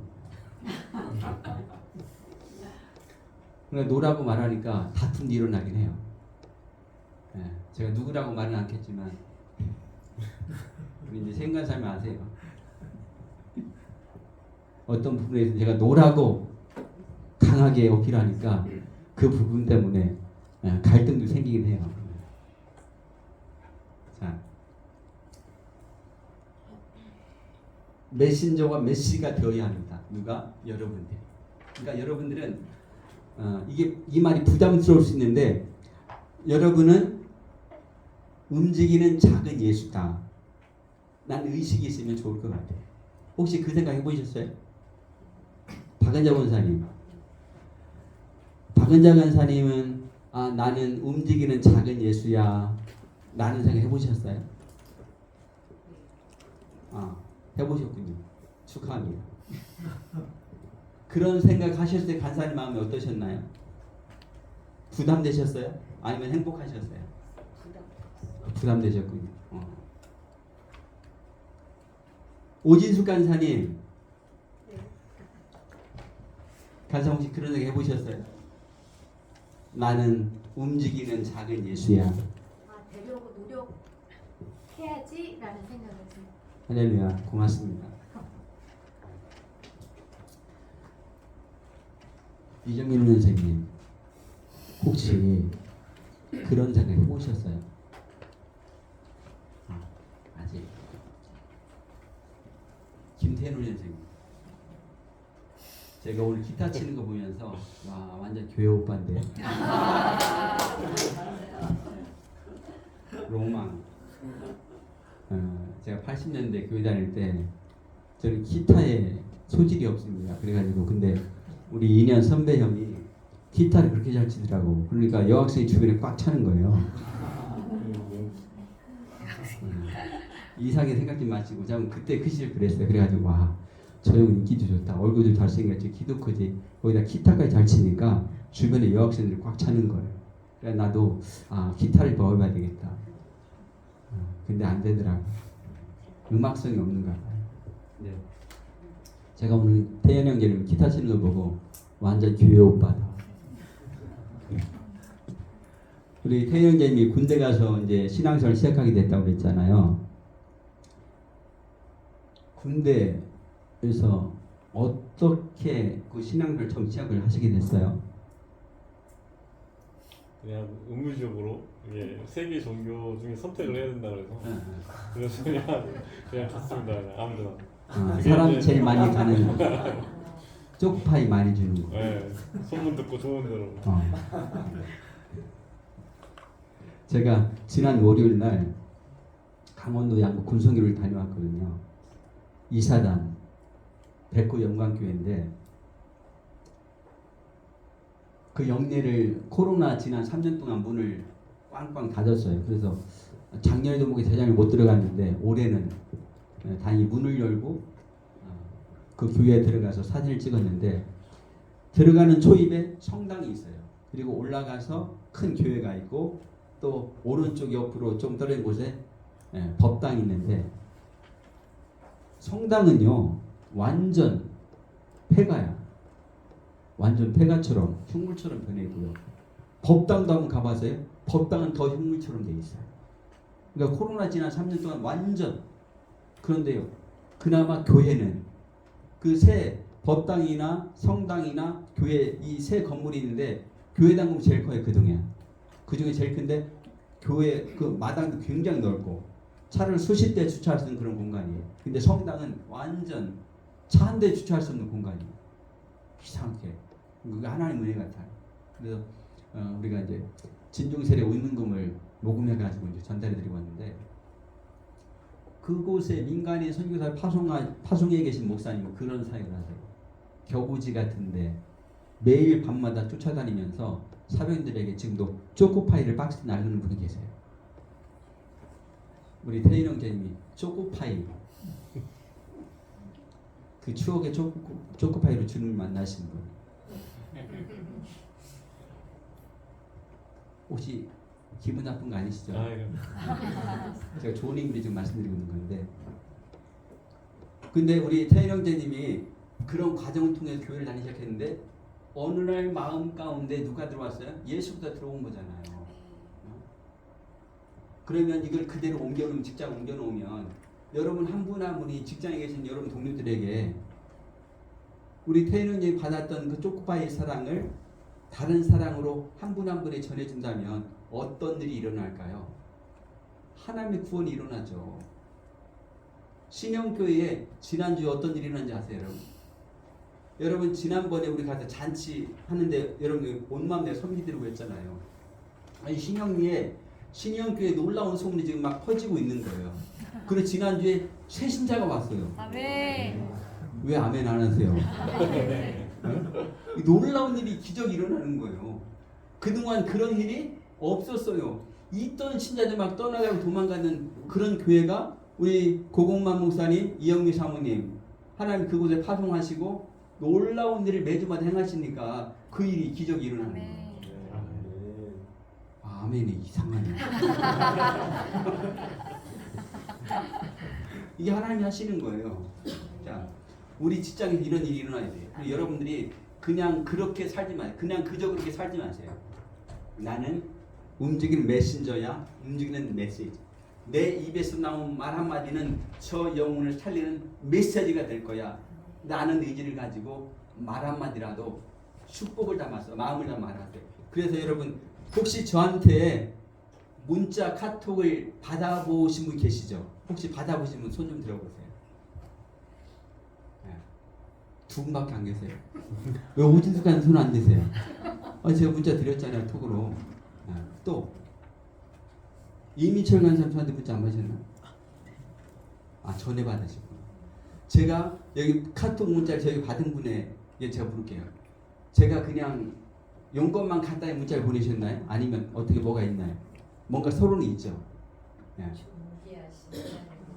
그러니까 노라고 말하니까 다툼도 일어나긴 해요. 제가 누구라고 말은 않겠지만 우리 이제 생간사님 아세요. 어떤 부분에서 제가 노라고 강하게 어필하니까 그 부분 때문에 갈등도 생기긴 해요. 자, 메신저와 메시가 되어야 합니다. 누가? 여러분들. 그러니까 여러분들은 이게 이 말이 부담스러울 수 있는데 여러분은 움직이는 작은 예수다. 난 의식이 있으면 좋을 것 같아요. 혹시 그 생각 해보셨어요? 박은자 권사님. 박은자 권사님은 나는 움직이는 작은 예수야. 라는 생각 해보셨어요? 해보셨군요. 축하합니다. 그런 생각 하셨을 때 간사님 마음이 어떠셨나요? 부담되셨어요? 아니면 행복하셨어요? 부담되셨군요. 오진숙 간사님, 간사 혹시 그런 생각 해보셨어요? 나는 움직이는 작은 예수야. 되려고 노력해야지라는 생각을 좀. 할렐루야, 고맙습니다. 이정민 선생님, 혹시 그런 생각 해보셨어요? 아직. 김태훈 선생님, 제가 오늘 기타 치는 거 보면서 와 완전 교회 오빠인데. 로망. 제가 80년대 교회 다닐 때 저는 기타에 소질이 없습니다. 그래가지고 근데 우리 2년 선배 형이 기타를 그렇게 잘 치더라고. 그러니까 여학생이 주변에 꽉 차는 거예요. 이상하게 생각지 마시고 저는 그때 그 시절 그랬어요. 그래가지고 와 저 형은 인기도 좋다. 얼굴도 잘생겼지. 키도 크지. 거기다 기타까지 잘 치니까 주변에 여학생들이 꽉 차는 거예요. 그래서 나도 기타를 배워봐야 되겠다. 근데 안 되더라고. 음악성이 없는가 봐요. 네. 제가 오늘 태연 형제님 기타 치는 거 보고 완전 교회 오빠다. 우리 태연 형제님이 군대 가서 이제 신앙생활 시작하게 됐다고 그랬잖아요. 군대에서 어떻게 그 신앙생활 처음 시작을 하시게 됐어요? 그냥 의무적으로 이게 세계 종교 중에 선택을 해야 된다 그래서 그냥 갔습니다. 그냥 아무데나. 사람 제일 많이 가는 쪽파이 많이 주는 거. 네, 소문 듣고 좋은 대로. 제가 지난 월요일 날 강원도 양구 군성교를 다녀왔거든요. 이사단 백구 영광교회인데 그 영례를 코로나 지난 3년 동안 문을 꽝꽝 닫았어요. 그래서 작년에도 목에 대장을 못 들어갔는데 올해는 다행히 문을 열고 그 교회에 들어가서 사진을 찍었는데 들어가는 초입에 성당이 있어요. 그리고 올라가서 큰 교회가 있고 또 오른쪽 옆으로 좀 떨어진 곳에 법당이 있는데 성당은요 완전 폐가야. 완전 폐가처럼 흉물처럼 변해있고요. 법당도 한번 가봐서요. 법당은 더 흉물처럼 돼 있어요. 그러니까 코로나 지난 3년 동안 완전. 그런데요. 그나마 교회는 그 새 법당이나 성당이나 교회 이 새 건물이 있는데 교회 당국이 제일 커요. 그동안. 그 중에 제일 큰데 교회 그 마당도 굉장히 넓고 차를 수십 대 주차할 수 있는 그런 공간이에요. 근데 성당은 완전 차 한 대 주차할 수 없는 공간이에요. 이상하게. 그게 하나님 은혜 같아요. 그래서 우리가 이제 진중세례 의문금을 모금해가지고 이제 전달해드리고 왔는데 그곳에 민간인 선교사를 파송해 계신 목사님은 그런 사역을 하세요. 겨우지 같은데 매일 밤마다 쫓아다니면서 사병들에게 지금도 초코파이를 박스에 나르는 분이 계세요. 우리 태인 형제님이 초코파이 그 추억의 초코파이로 주님을 만나신 분. 혹시 기분 나쁜 거 아니시죠? 제가 좋은 의미로 지금 말씀드리고 있는 건데 근데 우리 태인 형제님이 그런 과정을 통해 교회를 다니기 시작했는데 어느 날 마음 가운데 누가 들어왔어요? 예수가 들어온 거잖아요. 그러면 이걸 그대로 옮겨놓으면 직장 옮겨놓으면 여러분 한 분 한 분이 직장에 계신 여러분 동료들에게 우리 태인 형제님이 받았던 그 초코파이 사랑을 다른 사랑으로 한 분 한 분에 전해준다면 어떤 일이 일어날까요? 하나님의 구원이 일어나죠. 신영교회에 지난주에 어떤 일이 일어난지 아세요 여러분? 여러분 지난번에 우리 가서 잔치 하는데 여러분 온 마음 내가 섬기드리고 했잖아요. 아니 신영교회 놀라운 소문이 지금 막 퍼지고 있는 거예요. 그리고 지난주에 새 신자가 왔어요. 아멘. 왜 아멘 안 하세요? 놀라운 일이 기적이 일어나는 거예요. 그동안 그런 일이 없었어요. 있던 신자들 막 떠나가고 도망가는 그런 교회가 우리 고공만 목사님, 이영미 사모님 하나님 그곳에 파송하시고 놀라운 일을 매주마다 행하시니까 그 일이 기적이 일어나는 거예요. 아멘. 아멘이 이상하네. 이게 하나님이 하시는 거예요. 자, 우리 직장에서 이런 일이 일어나야 돼요. 그리고 여러분들이 그냥 그렇게 살지 마세요. 그냥 그저 그렇게 살지 마세요. 나는 움직이는 메신저야. 움직이는 메시지. 내 입에서 나온 말 한마디는 저 영혼을 살리는 메시지가 될 거야. 나는 의지를 가지고 말 한마디라도 축복을 담아서 마음을 담아 말하세요. 그래서 여러분 혹시 저한테 문자 카톡을 받아보신 분 계시죠? 혹시 받아보신 분 손 좀 들어보세요. 네. 두 분밖에 안 계세요. 왜 오진숙한 손 안 드세요? 제가 문자 드렸잖아요, 톡으로. 네. 또 이민철 간사님 저한테 문자 안 받으셨나? 전에 받으셨구나. 제가 여기 카톡 문자를 저희 받은 분의 제가 부를게요. 제가 그냥 용건만 간단히 문자를 보내셨나요? 아니면 어떻게 뭐가 있나요? 뭔가 서론이 있죠. 네.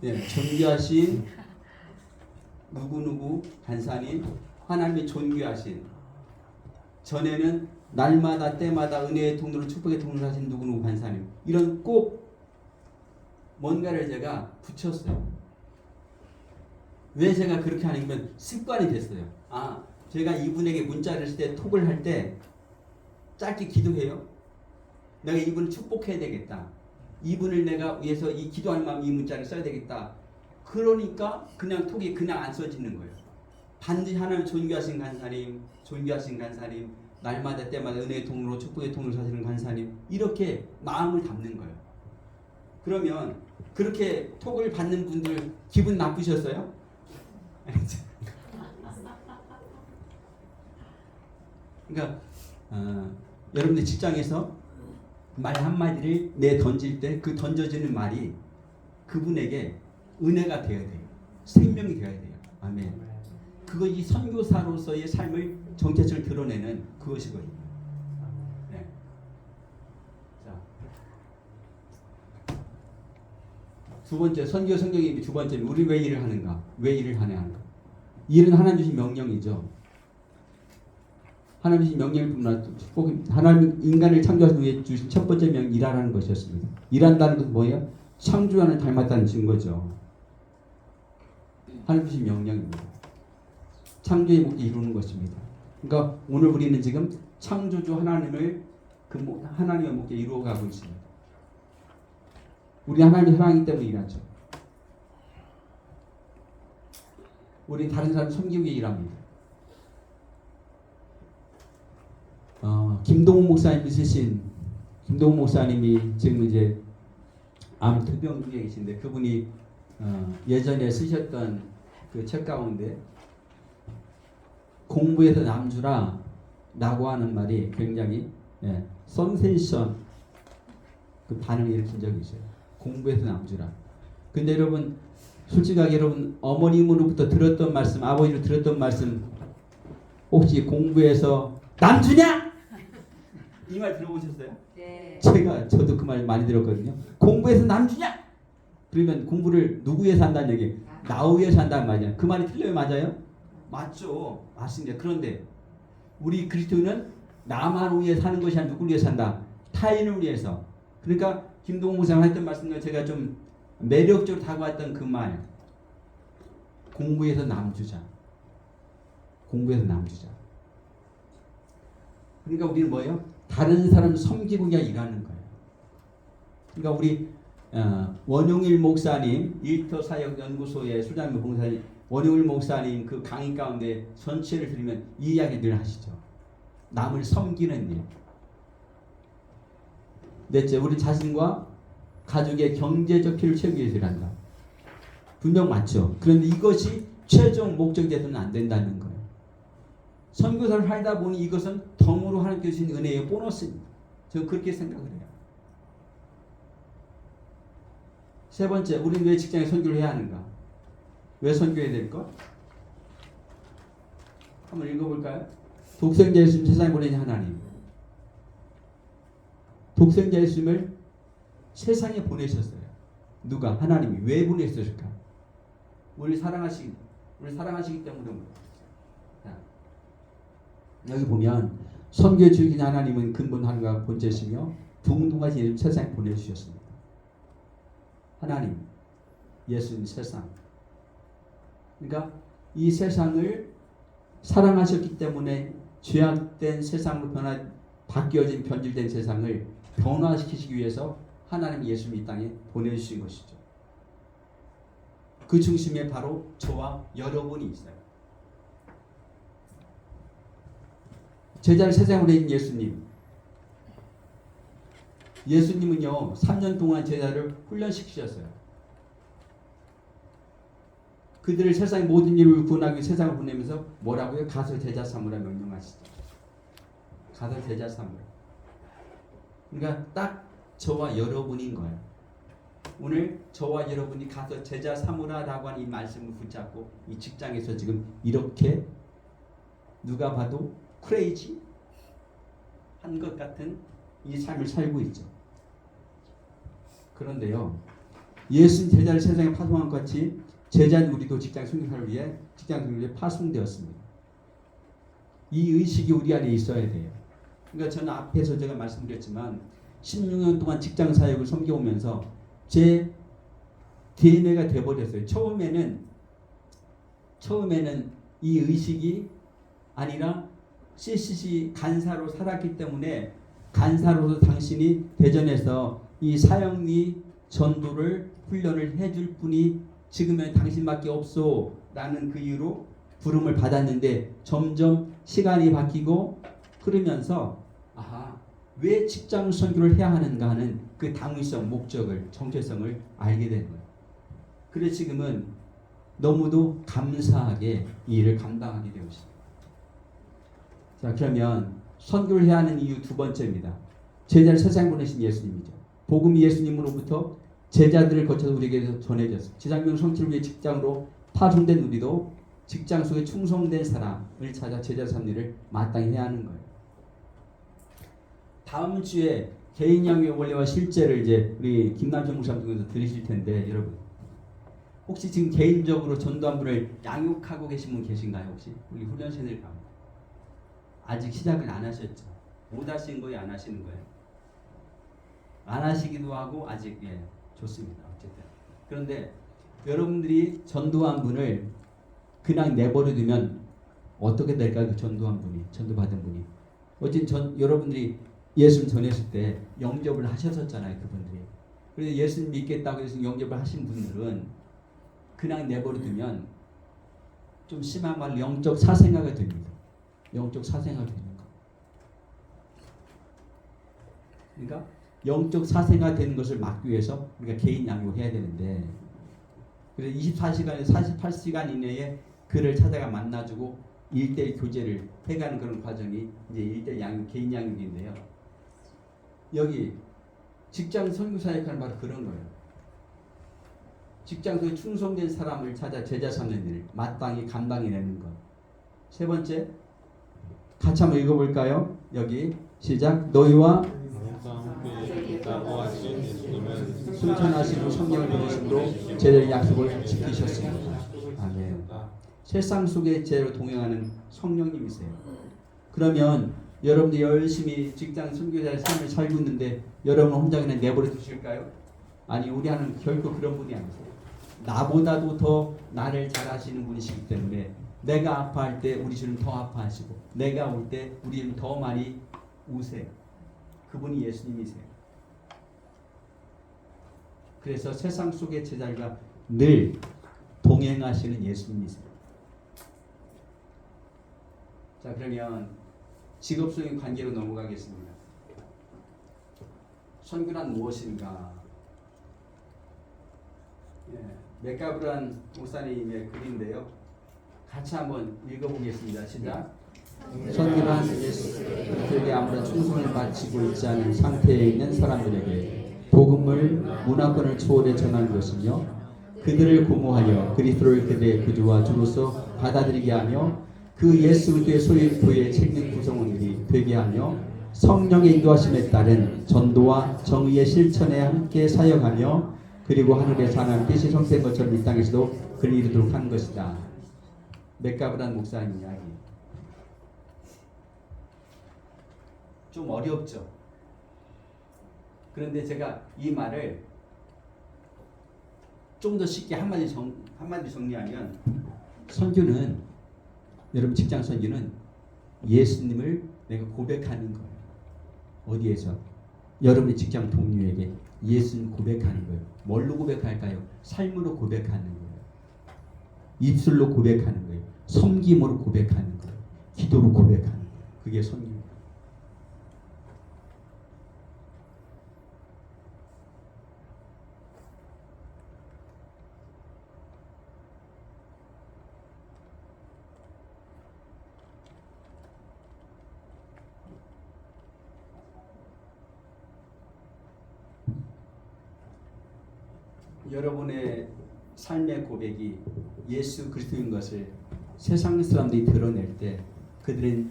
네, 존귀하신 누구누구 간사님, 하나님의 존귀하신 전에는 날마다 때마다 은혜의 통로로 축복의 통로를 하신 누구누구 간사님, 이런 꼭 뭔가를 제가 붙였어요. 왜 제가 그렇게 하냐면 습관이 됐어요. 제가 이분에게 문자를 쓸 때 톡을 할 때 짧게 기도해요. 내가 이분을 축복해야 되겠다. 이분을 내가 위해서 이 기도하는 마음 이 문자를 써야 되겠다. 그러니까 그냥 톡이 그냥 안 써지는 거예요. 반드시 하나님 존귀하신 간사님, 존귀하신 간사님, 날마다 때마다 은혜의 통로로 축복의 통로로 사시는 간사님, 이렇게 마음을 담는 거예요. 그러면 그렇게 톡을 받는 분들 기분 나쁘셨어요? 그러니까 여러분들 직장에서 말 한마디를 내 던질 때 그 던져지는 말이 그분에게 은혜가 되어야 돼요. 생명이 되어야 돼요. 아멘. 그것이 선교사로서의 삶을 정체성을 드러내는 그것이거든요. 네. 자, 두 번째 선교 성경의 두 번째 우리 왜 일을 하는가? 왜 일을 하는가? 일은 하나님 주신 명령이죠. 하나님 주신 명령을 뿐만 하나님 인간을 창조하신 후에 주신 첫 번째 명 일하라는 것이었습니다. 일한다는 것은 뭐예요? 창조하는 닮았다는 증거죠. 하나님 주신 명령입니다. 창조의 목적을 이루는 것입니다. 그러니까 오늘 우리는 지금 창조주 하나님을 하나님의 목적을 이루어가고 있습니다. 우리 하나님의 사랑이기 때문에 일하죠. 우리 다른 사람 섬기기 위해 일합니다. 김동훈 목사님이 쓰신 김동훈 목사님이 지금 이제 암투병 중에 계신데 그분이 예전에 쓰셨던 그 책 가운데 공부에서 남주라 라고 하는 말이 굉장히 센세이션 그 반응을 일으킨 적이 있어요. 공부에서 남주라. 근데 여러분 솔직하게 여러분 어머님으로부터 들었던 말씀, 아버지로 들었던 말씀 혹시 공부에서 남주냐? 이 말 들어보셨어요? 네. 저도 그 말 많이 들었거든요. 공부해서 남주냐? 그러면 공부를 누구 위해서 한다는 얘기? 나 위해서 한다는 말이야. 그 말이 틀려요? 맞아요? 맞죠. 맞습니다. 그런데 우리 그리스도인은 나만 위해서 하는 것이 아니라 누구를 위해서 한다? 타인을 위해서. 그러니까 김동훈 목사님 했던 말씀과 제가 좀 매력적으로 다가왔던 그 말. 공부해서 남주자. 공부해서 남주자. 그러니까 우리는 뭐예요? 다른 사람 섬기고 그냥 일하는 거예요. 그러니까 우리 원용일 목사님 일터 사역 연구소의 수장님 봉사님 원용일 목사님 그 강의 가운데 전체를 들으면 이 이야기 늘 하시죠. 남을 섬기는 일. 넷째, 우리 자신과 가족의 경제적 필요를 채우기 위해서 일한다. 분명 맞죠. 그런데 이것이 최종 목적이 되서는 안 된다는 거예요. 선교사를 살다 보니 이것은 덤으로 하나님께 주신 은혜의 보너스입니다. 저는 그렇게 생각을 해요. 세 번째, 우리는 왜 직장에 선교를 해야 하는가? 왜 선교해야 될까? 한번 읽어볼까요? 독생자 예수님 세상에 보내신 하나님. 독생자 예수님을 세상에 보내셨어요. 누가? 하나님이. 왜 보내셨을까? 우리 사랑하시기 때문에. 자, 여기 보면 선교 주인 하나님은 근본 하나님과 본체시며 동등하신 예수님 세상에 보내주셨습니다. 하나님, 예수님 세상. 그러니까 이 세상을 사랑하셨기 때문에 죄악된 세상으로 바뀌어진 변질된 세상을 변화시키시기 위해서 하나님 예수님 이 땅에 보내주신 것이죠. 그 중심에 바로 저와 여러분이 있어요. 제자를 세상에 보내신 예수님. 예수님은요 3년 동안 제자를 훈련시키셨어요. 그들을 세상의 모든 일을 구원하기 위해 세상을 보내면서 뭐라고요? 가서 제자 삼으라 명령하시죠. 가서 제자 삼으라. 그러니까 딱 저와 여러분인 거예요. 오늘 저와 여러분이 가서 제자 삼으라라고 하는 이 말씀을 붙잡고 이 직장에서 지금 이렇게 누가 봐도 크레이지 한 것 같은 이 삶을 살고 있죠. 그런데요, 예수님 제자를 세상에 파송한 것 같이 제자는 우리도 직장 선교사를 위해 파송되었습니다. 이 의식이 우리 안에 있어야 돼요. 그러니까 저는 앞에서 제가 말씀드렸지만 16년 동안 직장 사역을 섬겨오면서 제 DNA가 돼버렸어요. 처음에는 이 의식이 아니라 CCC 간사로 살았기 때문에 간사로서 당신이 대전에서 이 사형리 전도를 훈련을 해줄 분이 지금은 당신밖에 없소 라는 그 이유로 부름을 받았는데 점점 시간이 바뀌고 흐르면서 왜 직장 선교를 해야 하는가 하는 그 당위성, 목적을, 정체성을 알게 된 거예요. 그래서 지금은 너무도 감사하게 이 일을 감당하게 되었습니다. 자, 그러면 선교를 해야 하는 이유 두 번째입니다. 제자를 세상에 보내신 예수님이죠. 복음이 예수님으로부터 제자들을 거쳐서 우리에게 전해졌습니다. 지상명 성취를 위해 직장으로 파송된 우리도 직장 속에 충성된 사람을 찾아 제자 삼는 일을 마땅히 해야 하는 거예요. 다음 주에 개인 양육의 원리와 실제를 이제 우리 김남정 목사님 통해서 들으실 텐데 여러분 혹시 지금 개인적으로 전도한 분을 양육하고 계신 분 계신가요? 혹시 우리 훈련생들 가운데 아직 시작을 안 하셨죠? 못 하신 거예요? 안 하시는 거예요? 안 하시기도 하고 아직 좋습니다. 어쨌든 그런데 여러분들이 전도한 분을 그냥 내버려두면 어떻게 될까요? 그 전도한 분이 전도받은 분이 어쨌든 여러분들이 예수님 전했을 때 영접을 하셨었잖아요. 그분들이. 그래서 예수님 믿겠다고 해서 영접을 하신 분들은 그냥 내버려두면 좀 심한 말로 영적 사생아가 됩니다. 영적 사생아가 되는 거. 그러니까 영적 사생아 되는 것을 막기 위해서 우리가 개인 양육을 해야 되는데 그래서 24시간에서 48시간 이내에 그를 찾아가 만나주고 1대1 교제를 해가는 그런 과정이 이제 1대1 양육, 개인 양육인데요. 여기 직장 선교 사역하는 바로 그런 거예요. 직장소에 충성된 사람을 찾아 제자 삼는 일, 마땅히 감당해내는 것. 세 번째, 같이 한번 읽어볼까요? 여기 시작. 너희와 승천하시고 성령을 보내심으로 제자의 약속을 지키셨습니다. 아멘. 세상 속에 제로 동행하는 성령님이세요. 그러면 여러분들 열심히 직장 선교자의 삶을 살고 있는데 여러분 혼자 그냥 내버려 두실까요? 아니, 우리 하나님 결코 그런 분이 아니세요. 나보다도 더 나를 잘 아시는 분이시기 때문에 내가 아파할 때 우리 주는 더 아파하시고 내가 울 때 우리 주는 더 많이 우세요. 그분이 예수님이세요. 그래서 세상 속의 제자들과 늘 동행하시는 예수님이세요. 자, 그러면 직업적인 관계로 넘어가겠습니다. 선교란 무엇인가? 맥가브란 목사님의 글인데요. 같이 한번 읽어보겠습니다. 시작. 선교를 하는 예수에게 아무런 충성을 바치고 있지 않은 상태에 있는 사람들에게 복음을 문화권을 초월해 전하는 것이며 그들을 고모하여 그리스도를 그들의 구주와 주로서 받아들이게 하며 그 예수 그리스도의 소유 교회의 책임 구성원들이 되게 하며 성령의 인도하심에 따른 전도와 정의의 실천에 함께 사역하며 그리고 하늘에서 하나님 뜻이 성취된 것처럼 이 땅에서도 그를 이루도록 하는 것이다. 맥가브란 목사님 이야기. 좀 어렵죠. 그런데 제가 이 말을 좀 더 쉽게 한마디 정리하면 선교는 여러분 직장 선교는 예수님을 내가 고백하는 거예요. 어디에서? 여러분의 직장 동료에게 예수님 고백하는 거예요. 뭘로 고백할까요? 삶으로 고백하는 거예요. 입술로 고백하는 거예요. 섬김으로 고백하는 거예요. 기도로 고백하는 거예요. 그게 선교예요. 여러분의 삶의 고백이 예수 그리스도인 것을 세상 사람들이 드러낼 때 그들은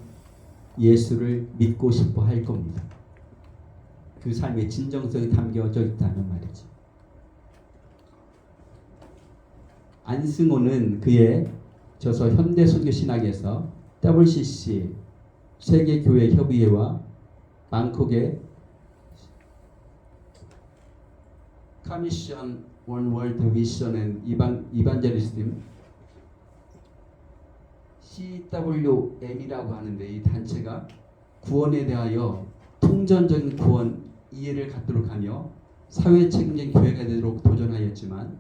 예수를 믿고 싶어 할 겁니다. 그 삶의 진정성이 담겨져 있다는 말이죠. 안승호는 그의 저서 현대 선교 신학에서 WCC 세계교회 협의회와 방콕의 Commission on World Vision and Evangelism CWM이라고 하는데 이 단체가 구원에 대하여 통전적인 구원 이해를 갖도록 하며 사회 책임진 교회가 되도록 도전하였지만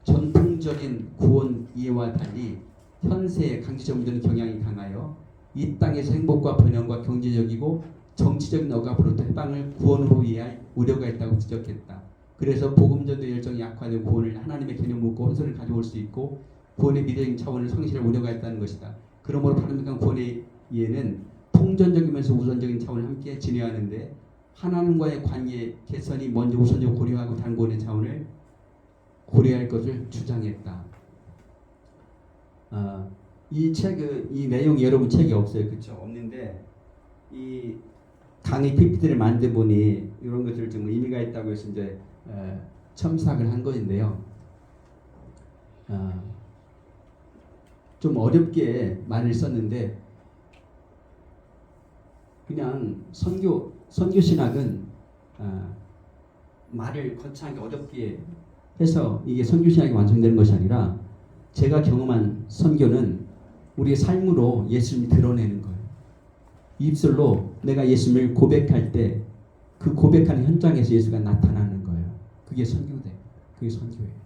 전통적인 구원 이해와 달리 현세의 강제적 문제는 경향이 강하여 이 땅에서 행복과 번영과 경제적이고 정치적인 억압으로부터 해방을 구원으로 이해할 우려가 있다고 지적했다. 그래서 복음전도 열정이 약화되고 구원을 하나님의 개념 묻고 혼선을 가져올 수 있고 구원의 미래적인 차원을 성실할 우려가 있다는 것이다. 그러므로 바람직한 구원의 이해는 통전적이면서 우선적인 차원을 함께 진행하는데 하나님과의 관계 개선이 먼저 우선적으로 고려하고 다른 구원의 차원을 고려할 것을 주장했다. 이 내용이 여러분 책이 없어요, 그렇죠? 없는데 이 강의 PPT를 만든 분이 이런 것들을 좀 의미가 있다고 해서 이제 첨삭을 한 것인데요. 좀 어렵게 말을 썼는데 그냥 선교 신학은 말을 거창하게 어렵게 해서 이게 선교 신학이 완성되는 것이 아니라 제가 경험한 선교는 우리의 삶으로 예수님을 드러내는 거예요. 입술로 내가 예수님을 고백할 때 그 고백하는 현장에서 예수가 나타나는 거예요. 그게 선교돼. 그게 선교예요.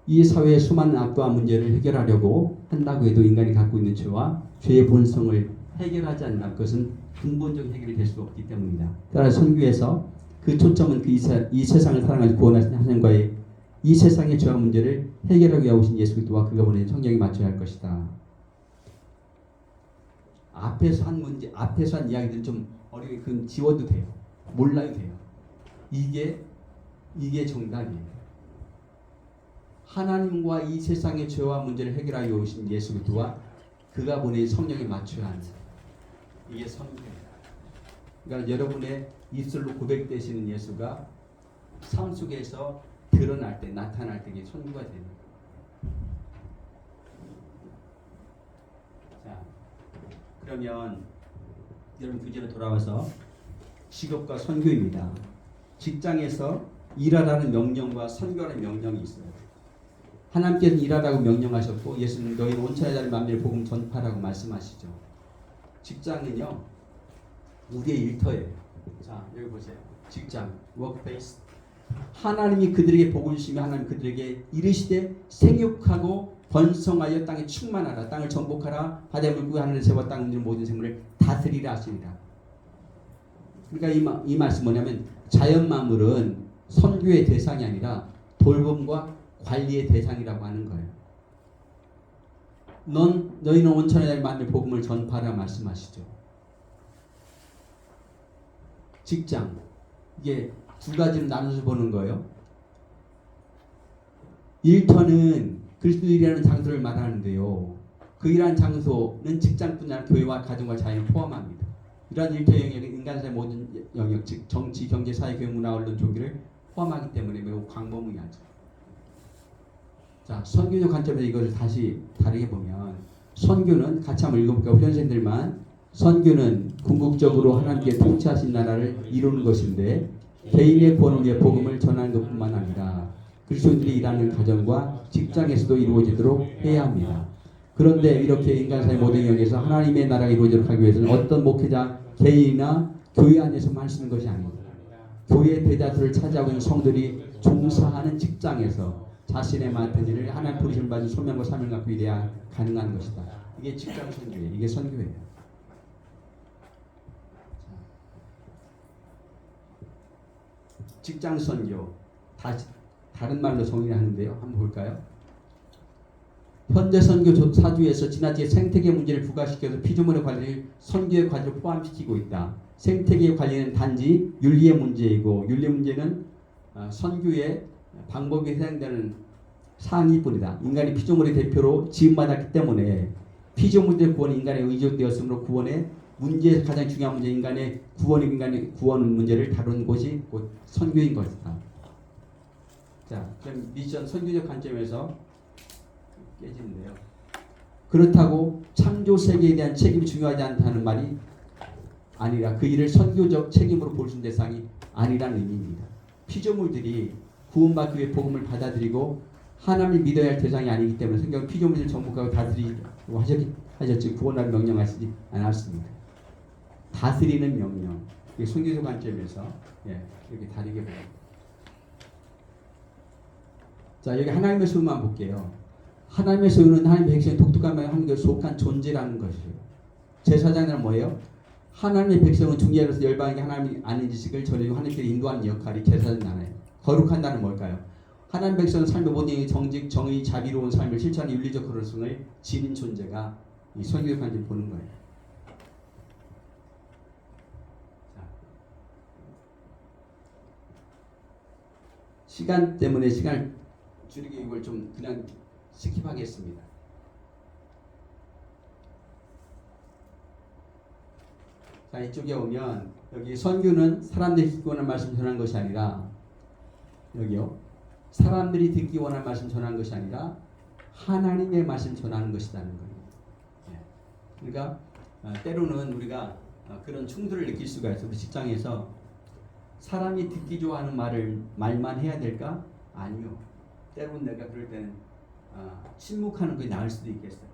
이 사회의 수많은 악과 문제를 해결하려고 한다고 해도 인간이 갖고 있는 죄와 죄의 본성을 해결하지 않는 것은 근본적인 해결이 될 수 없기 때문이다. 따라서 선교에서 그 초점은 이 세상을 사랑하지 구원하신 하나님과의 이 세상의 죄와 문제를 해결하기 위해 오신 예수 그리스도와 그가 보낸 성령에 맞춰야 할 것이다. 앞에서 한 이야기들은 좀 어렵게 그건 지워도 돼요. 몰라도 돼요. 이게 정답이에요. 하나님과 이 세상의 죄와 문제를 해결하기 위해 오신 예수 그리스도와 그가 보낸 성령에 맞춰야 하는 이게 선교예요. 그러니까 여러분의 입술로 고백되시는 예수가 삶 속에서 드러날 때, 나타날 때 이게 선교가 되는 거예요. 자, 그러면 여러분 주제로 돌아와서 직업과 선교입니다. 직장에서 일하라는 명령과 선교라는 명령이 있어요. 하나님께서 일하라고 명령하셨고 예수님 너희는 온천의 자리 만민의 복음 전파라고 말씀하시죠. 직장은요 우리의 일터예요. 자 여기 보세요. 직장, 워크페이스. 하나님이 그들에게 복을 주시며 하나님 그들에게 이르시되 생육하고 번성하여 땅에 충만하라. 땅을 정복하라. 바다의 물고기 하늘의 새와 땅 움직이는 모든 생물을 다스리라 하시니라. 그러니까 이 말씀 뭐냐면 자연 만물은 선교의 대상이 아니라 돌봄과 관리의 대상이라고 하는 거예요. 너희는 온 천하에 만일 복음을 전파하라 말씀하시죠. 직장, 이게 두 가지로 나눠서 보는 거예요. 일터는 그리스도인이라는 장소를 말하는데요. 그 일하는 장소는 직장뿐 아니라 교회와 가정과 자연을 포함합니다. 이러한 일터 영역은 인간사의 모든 영역, 즉 정치, 경제, 사회, 교육, 문화, 언론, 종교를 포함하기 때문에 매우 광범위하죠. 자, 선교적 관점에서 이것을 다시 다르게 보면 선교는 같이 한번 읽어볼까요? 훈련생들만. 선교는 궁극적으로 하나님께 통치하신 나라를 이루는 것인데 개인의 구원을 위해 복음을 전하는 것뿐만 아니라 그리스도인들이 일하는 가정과 직장에서도 이루어지도록 해야 합니다. 그런데 이렇게 인간사의 모든 영역에서 하나님의 나라가 이루어지도록 하기 위해서는 어떤 목회자, 개인이나 교회 안에서만 할 수 있는 것이 아닙니다. 교회의 대다수를 차지하고 있는 성들이 종사하는 직장에서 자신의 맡은 일을 하나님 부르심을 받은 소명과 사명을 갖고 일해야 가능한 것이다. 이게 직장 선교예요. 이게 선교예요. 직장 선교, 다른 말로 정의하는데요. 한번 볼까요? 현대 선교 사주에서 지나치게 생태계 문제를 부각시켜서 피조물의 관리를 선교의 관리로 포함시키고 있다. 생태계 관리는 단지 윤리의 문제이고 윤리 문제는 선교의 방법이 해당되는 사항일 뿐이다. 인간이 피조물의 대표로 지음받았기 때문에 피조물들의 구원이 인간에 의존되었으므로 구원의 문제에서 가장 중요한 문제, 인간의 구원 문제를 다루는 곳이 곧 선교인 것이다. 자, 그럼 미션 선교적 관점에서 깨지는데요. 그렇다고 창조 세계에 대한 책임이 중요하지 않다는 말이 아니라 그 일을 선교적 책임으로 볼 수 있는 대상이 아니라는 의미입니다. 피조물들이 구원받기 위해 복음을 받아들이고 하나님을 믿어야 할 대상이 아니기 때문에 성경은 피조물을 정복하고 다스리라고 하셨지 구원하는 명령하시지 않았습니다. 다스리는 명령. 이게 선교적 관점에서 이렇게 다르게 봅니다. 자, 여기 하나님의 소유만 볼게요. 하나님의 소유는 하나님의 백성의 독특한 하나님께 속한 존재라는 것이에요. 제사장은 뭐예요? 하나님의 백성은 중재로서 열방에게 하나님이 아는 지식을 전해주고 하나님께 인도하는 역할이 제사장이잖아요. 거룩한다는 뭘까요? 하나님 백성은 삶의 모든 정직, 정의, 자비로운 삶을 실천하는 윤리적 거룩성을 지닌 존재가 이 선교적 관점을 보는 거예요. 자. 시간 때문에 시간을 줄이기 이걸 좀 그냥 스킵하겠습니다. 자, 이쪽에 오면 여기 선교는 사람들이 듣기 원하는 말씀 전하는 것이 아니라 여기요. 사람들이 듣기 원하는 말씀 전하는 것이 아니라 하나님의 말씀 전하는 것이라는 거예요. 그러니까 때로는 우리가 그런 충돌을 느낄 수가 있어요. 우리 직장에서 사람이 듣기 좋아하는 말만 해야 될까? 아니요. 때로는 내가 그럴 때는 침묵하는 게 나을 수도 있겠어요.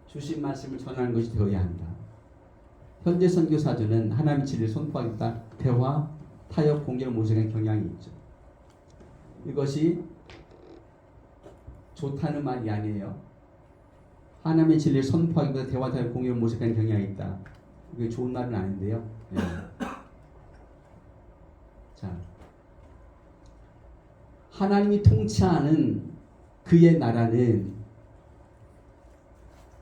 주신 말씀을 전하는 것이 되어야 한다. 현대 선교사들은 하나님의 진리를 선포하겠다. 대화, 타협, 공개를 모색하는 경향이 있죠. 이것이 좋다는 말이 아니에요. 하나님의 진리를 선포하기보다 대화, 타협, 공개를 모색하는 경향이 있다. 이게 좋은 말은 아닌데요. 자, 하나님이 통치하는 그의 나라는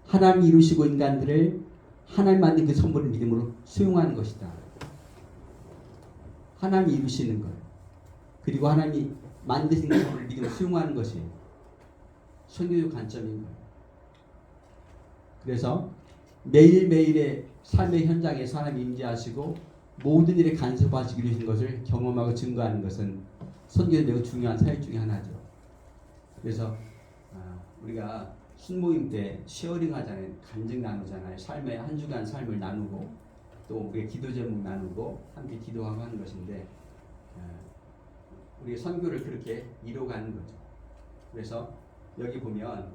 하나님이 이루시고 인간들을 하나님 만든 그 선물을 믿음으로 수용하는 것이다. 하나님이 이루시는 거예요. 그리고 하나님이 만드신 그 선물을 믿음으로 수용하는 것이 선교적 관점인 거예요. 그래서 매일매일의 삶의 현장에서 하나님 임재하시고 모든 일에 간섭하시기로 하신 것을 경험하고 증거하는 것은 선교의 매우 중요한 사역 중에 하나죠. 그래서 우리가 순모임 때 쉐어링 하잖아요. 간증 나누잖아요. 삶의 한 주간 삶을 나누고 또 우리의 기도 제목 나누고 함께 기도하고 하는 것인데 우리의 선교를 그렇게 이뤄가는 거죠. 그래서 여기 보면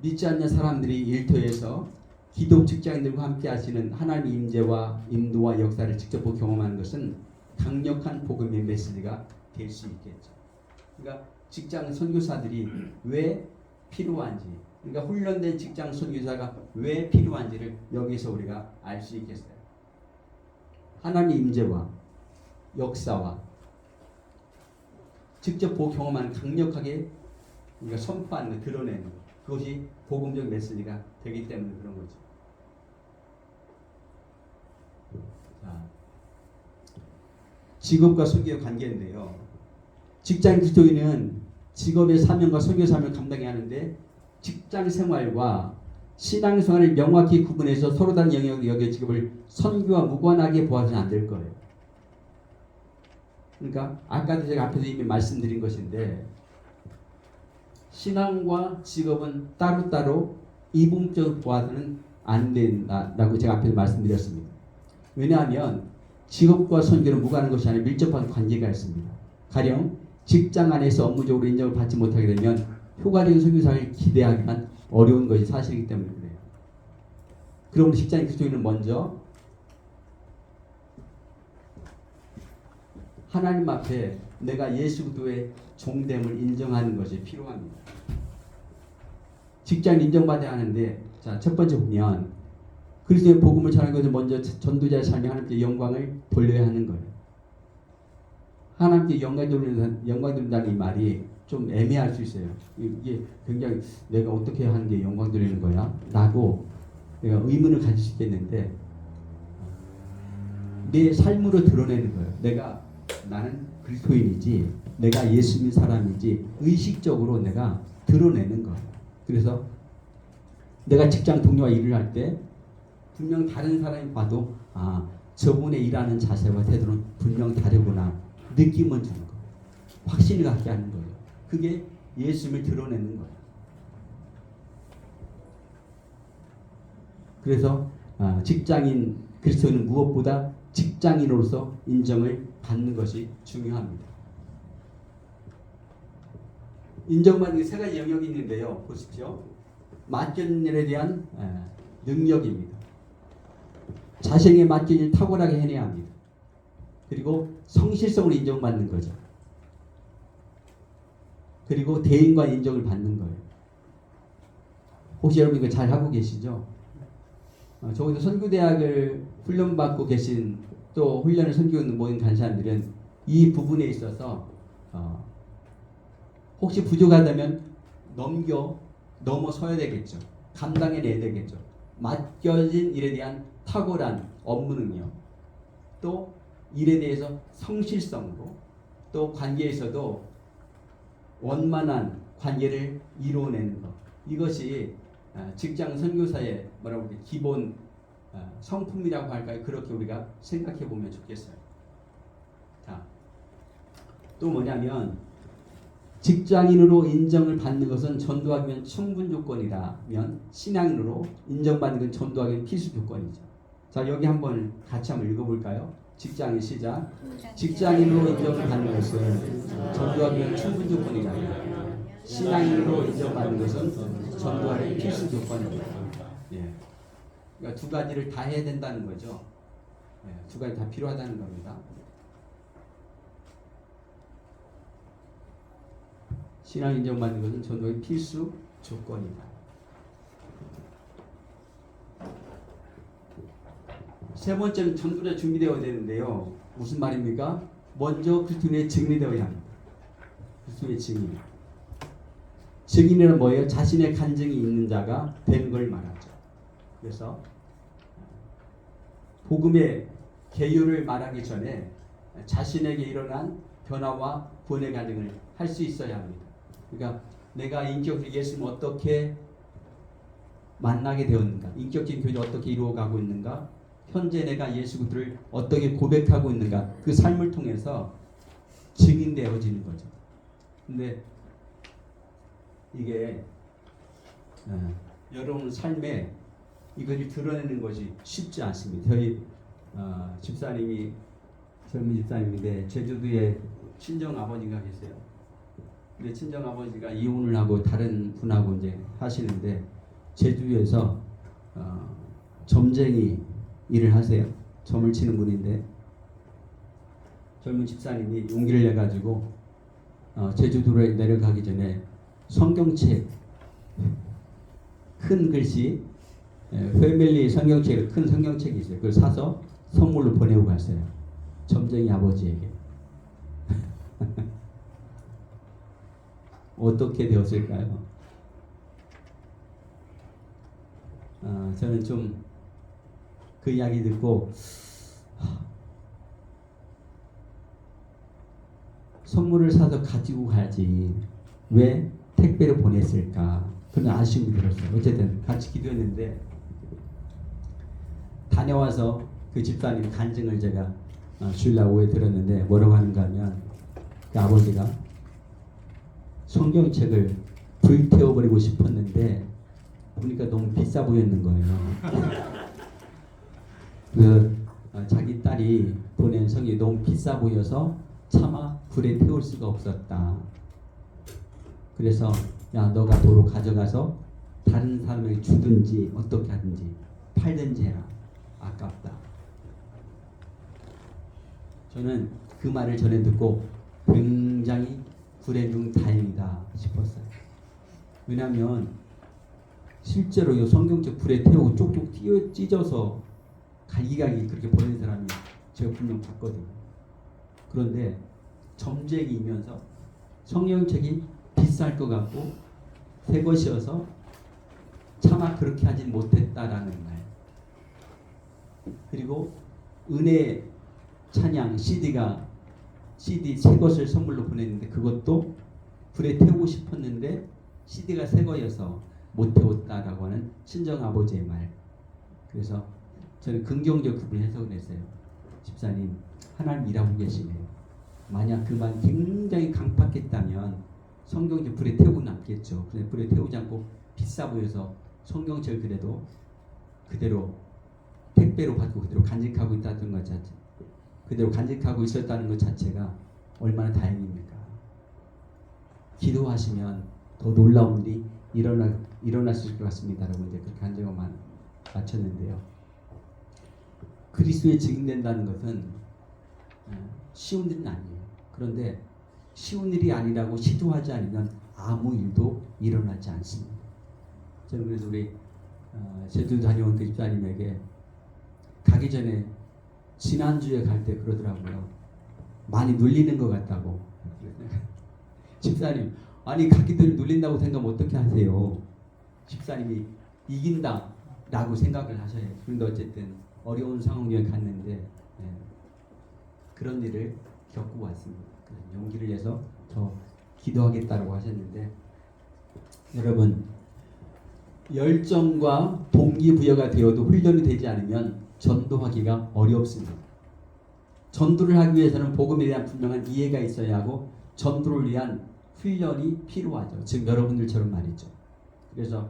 믿지 않는 사람들이 일터에서 기독 직장인들과 함께 하시는 하나님의 임재와 인도와 역사를 직접 경험하는 것은 강력한 복음의 메시지가 될 수 있겠죠. 그러니까 직장 선교사들이 왜 필요한지 그러니까 훈련된 직장 선교사가 왜 필요한지를 여기서 우리가 알 수 있겠어요. 하나님 임재와 역사와 직접 경험하는 강력하게 우리가 선포하는 거, 드러내는 거, 그것이 복음적 메시지가 되기 때문에 그런 거죠. 자, 직업과 설교의 관계인데요. 직장 그리스도인은 직업의 사명과 설교 사명을 감당해야 하는데 직장 생활과 신앙 생활을 명확히 구분해서 서로 다른 영역을 여겨 직업을 선교와 무관하게 보아서는 안 될 거예요. 그러니까 아까도 제가 앞에서 이미 말씀드린 것인데 신앙과 직업은 따로따로 이분적으로 보아서는 안 된다고 제가 앞에서 말씀드렸습니다. 왜냐하면 직업과 선교는 무관한 것이 아니라 밀접한 관계가 있습니다. 가령 직장 안에서 업무적으로 인정을 받지 못하게 되면 효과적인 선교사를 기대하기만 어려운 것이 사실이기 때문에 그래요. 그러므로 직장인 그리스도인은 먼저 하나님 앞에 내가 예수 그리스도의 종됨을 인정하는 것이 필요합니다. 직장인 인정받아야 하는데, 자, 첫 번째 보면 그리스도의 복음을 전하는 것을 먼저 전도자의 삶에 하나님께 영광을 돌려야 하는 거예요. 하나님께 영광 돌린다는 이 말이 좀 애매할 수 있어요. 이게 굉장히 내가 어떻게 하는 게 영광 돌리는 거야? 라고 내가 의문을 가질 수 있겠는데 내 삶으로 드러내는 거예요. 나는 그리스도인이지, 내가 예수 믿는 사람이지 의식적으로 내가 드러내는 거예요. 그래서 내가 직장 동료와 일을 할 때 분명 다른 사람이 봐도 저분의 일하는 자세와 태도는 분명 다르구나 느낌을 주는 거예요. 확신을 갖게 하는 거예요. 그게 예수님을 드러내는 거예요. 그래서 직장인 그리스도인은 무엇보다 직장인으로서 인정을 받는 것이 중요합니다. 인정받는 게 세 가지 영역이 있는데요. 보십시오. 맡겨진 일에 대한 능력입니다. 자신에게 맡긴 일 탁월하게 해내야 합니다. 그리고 성실성으로 인정받는 거죠. 그리고 대인과 인정을 받는 거예요. 혹시 여러분 이거 잘 하고 계시죠? 적어도 선교대학을 훈련받고 계신 또 훈련을 선교하는 모든 간사님들은 이 부분에 있어서 혹시 부족하다면 넘어서야 되겠죠. 감당해내야 되겠죠. 맡겨진 일에 대한 탁월한 업무 능력, 또 일에 대해서 성실성으로, 또 관계에서도 원만한 관계를 이루어내는 것. 이것이 직장 선교사의 기본 성품이라고 할까요? 그렇게 우리가 생각해 보면 좋겠어요. 자, 또 뭐냐면 직장인으로 인정을 받는 것은 전도하기면 충분 조건이라면 신앙인으로 인정받는 건 전도하기는 필수 조건이죠. 자, 여기 한번 같이 한번 읽어볼까요? 직장인 시작. 직장인으로 인정을 받는 것은 전도하기는 충분 조건이라면 신앙인으로 인정받는 것은 전도하기는 필수 조건입니다. 예. 그러니까 두 가지를 다 해야 된다는 거죠. 예, 두 가지 다 필요하다는 겁니다. 신앙 인정받는 것은 전도의 필수 조건이다. 세 번째는 전도자 준비되어야 되는데요. 무슨 말입니까? 먼저 그리스도인의 증인이 되어야 합니다. 그리스도의 증인. 증인이란 뭐예요? 자신의 간증이 있는 자가 된 걸 말하죠. 그래서 복음의 개요를 말하기 전에 자신에게 일어난 변화와 구원의 간증을 할 수 있어야 합니다. 그러니까 내가 인격적으로 예수님을 어떻게 만나게 되었는가, 인격적인 교제를 어떻게 이루어가고 있는가, 현재 내가 예수 그리스도를 어떻게 고백하고 있는가, 그 삶을 통해서 증인되어지는 거죠. 근데 이게 여러분 삶에 이것을 드러내는 것이 쉽지 않습니다. 저희 집사님이 젊은 집사님인데 제주도에 친정 아버지가 계세요. 근데 친정 아버지가 이혼을 하고 다른 분하고 이제 하시는데 제주에서 점쟁이 일을 하세요. 점을 치는 분인데 젊은 집사님이 용기를 내 가지고 제주도에 내려가기 전에 성경책 큰 글씨 패밀리 성경책, 큰 성경책이 있어요. 그걸 사서 선물로 보내고 갔어요. 점쟁이 아버지에게. 어떻게 되었을까요? 저는 좀 그 이야기 듣고 선물을 사서 가지고 가지 왜 택배로 보냈을까 그런 아쉬움이 들었어요. 어쨌든 같이 기도했는데 다녀와서 그 집사님 간증을 제가 주일날 오후에 들었는데 뭐라고 하는가 하면 그 아버지가 성경책을 불태워버리고 싶었는데 보니까 너무 비싸 보였는 거예요. 자기 딸이 보낸 성경이 너무 비싸 보여서 차마 불에 태울 수가 없었다. 그래서 야 너가 도로 가져가서 다른 사람에게 주든지 어떻게 하든지 팔든지 해라. 아깝다. 저는 그 말을 전해 듣고 굉장히 불행 중 다행이다 싶었어요. 왜냐하면 실제로 이 성경책 불에 태우고 쪽쪽 찢어서 갈기갈기 그렇게 보낸 사람이 제가 분명 봤거든요. 그런데 점쟁이면서 성경책이 비쌀 것 같고 새 것이어서 차마 그렇게 하진 못했다라는 말. 그리고 은혜 찬양 CD 새 것을 선물로 보냈는데 그것도 불에 태우고 싶었는데 CD가 새 거여서 못 태웠다라고 하는 친정 아버지의 말. 그래서 저는 긍정적 그분을 해석을 했어요. 집사님 하나님 일하고 계시네요. 만약 그 말 굉장히 강팍했다면 성경책 불에 태우고 남겠죠. 근데 불에 태우지 않고 비싸 보여서 성경책을 그래도 그대로 택배로 받고 그대로 간직하고 있다는 것 자체, 그대로 간직하고 있었다는 것 자체가 얼마나 다행입니까? 기도하시면 더 놀라운 일이 일어났을 것 같습니다라고 이제 그렇게 간증만 마쳤는데요. 그리스도에 증인된다는 것은 쉬운 일은 아니에요. 그런데 쉬운 일이 아니라고 시도하지 않으면 아무 일도 일어나지 않습니다. 저는 그래서 우리 제주 다녀온 그 집사님에게 가기 전에 지난주에 갈 때 그러더라고요. 많이 눌리는 것 같다고. 집사님 아니 가기 전에 눌린다고 생각하면 어떻게 하세요? 집사님이 이긴다 라고 생각을 하셔야죠. 그런데 어쨌든 어려운 상황 중에 갔는데 그런 일을 겪고 왔습니다. 용기를 내서 더 기도하겠다고 하셨는데 여러분 열정과 동기부여가 되어도 훈련이 되지 않으면 전도하기가 어렵습니다. 전도를 하기 위해서는 복음에 대한 분명한 이해가 있어야 하고 전도를 위한 훈련이 필요하죠. 즉 여러분들처럼 말이죠. 그래서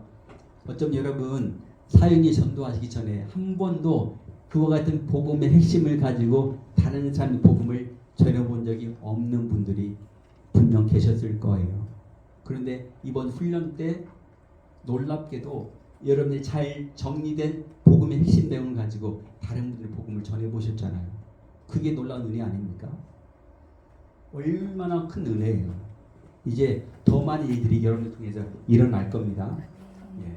어쩜 여러분 사역에 전도하시기 전에 한 번도 그와 같은 복음의 핵심을 가지고 다른 사람의 복음을 전해본 적이 없는 분들이 분명 계셨을 거예요. 그런데 이번 훈련 때 놀랍게도 여러분이 잘 정리된 복음의 핵심 내용을 가지고 다른 분들의 복음을 전해보셨잖아요. 그게 놀라운 은혜 아닙니까? 얼마나 큰 은혜예요. 이제 더 많은 일들이 여러분을 통해서 일어날 겁니다. 예.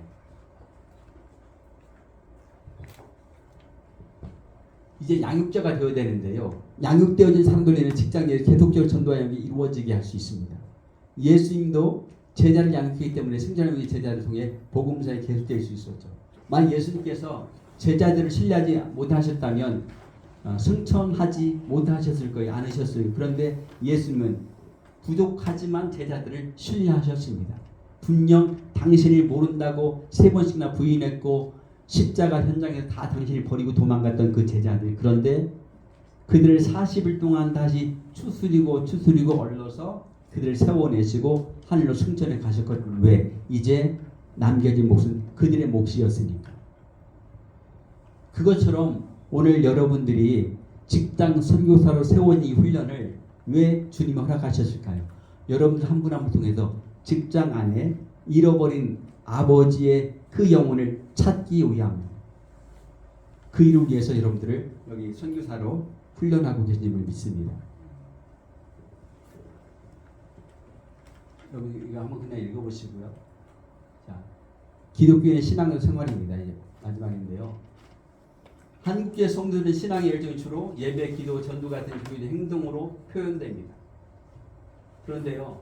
이제 양육자가 되어야 되는데요. 양육되어진 사람들에는 직장에 계속적으로 전도하는 게 이루어지게 할 수 있습니다. 예수님도 제자를 양육했기 때문에 승자의 제자를 통해 복음사에 계속될 수 있었죠. 만약 예수님께서 제자들을 신뢰하지 못하셨다면 승천하지 못하셨을 거예요. 않으셨어요. 그런데 예수님은 부족하지만 제자들을 신뢰하셨습니다. 분명 당신을 모른다고 3번씩이나 부인했고 십자가 현장에서 다 당신을 버리고 도망갔던 그 제자들. 그런데 그들을 40일 동안 다시 추스리고 얼러서 그들을 세워내시고 하늘로 승천해 가셨거든요. 왜? 이제 남겨진 몫은 그들의 몫이었으니까. 그것처럼 오늘 여러분들이 직장 선교사로 세운 이 훈련을 왜 주님이 허락하셨을까요? 여러분들 한 분 한 분 통해서 직장 안에 잃어버린 아버지의 그 영혼을 찾기 위함, 그 일을 위해서 여러분들을 여기 선교사로 훈련하고 계신임을 믿습니다. 여러분 이거 한번 그냥 읽어보시고요. 자, 기독교의 신앙 생활입니다. 이제 마지막인데요. 한국교회 성도들의 신앙의 열정이 주로 예배, 기도, 전도 같은 교회의 행동으로 표현됩니다. 그런데요,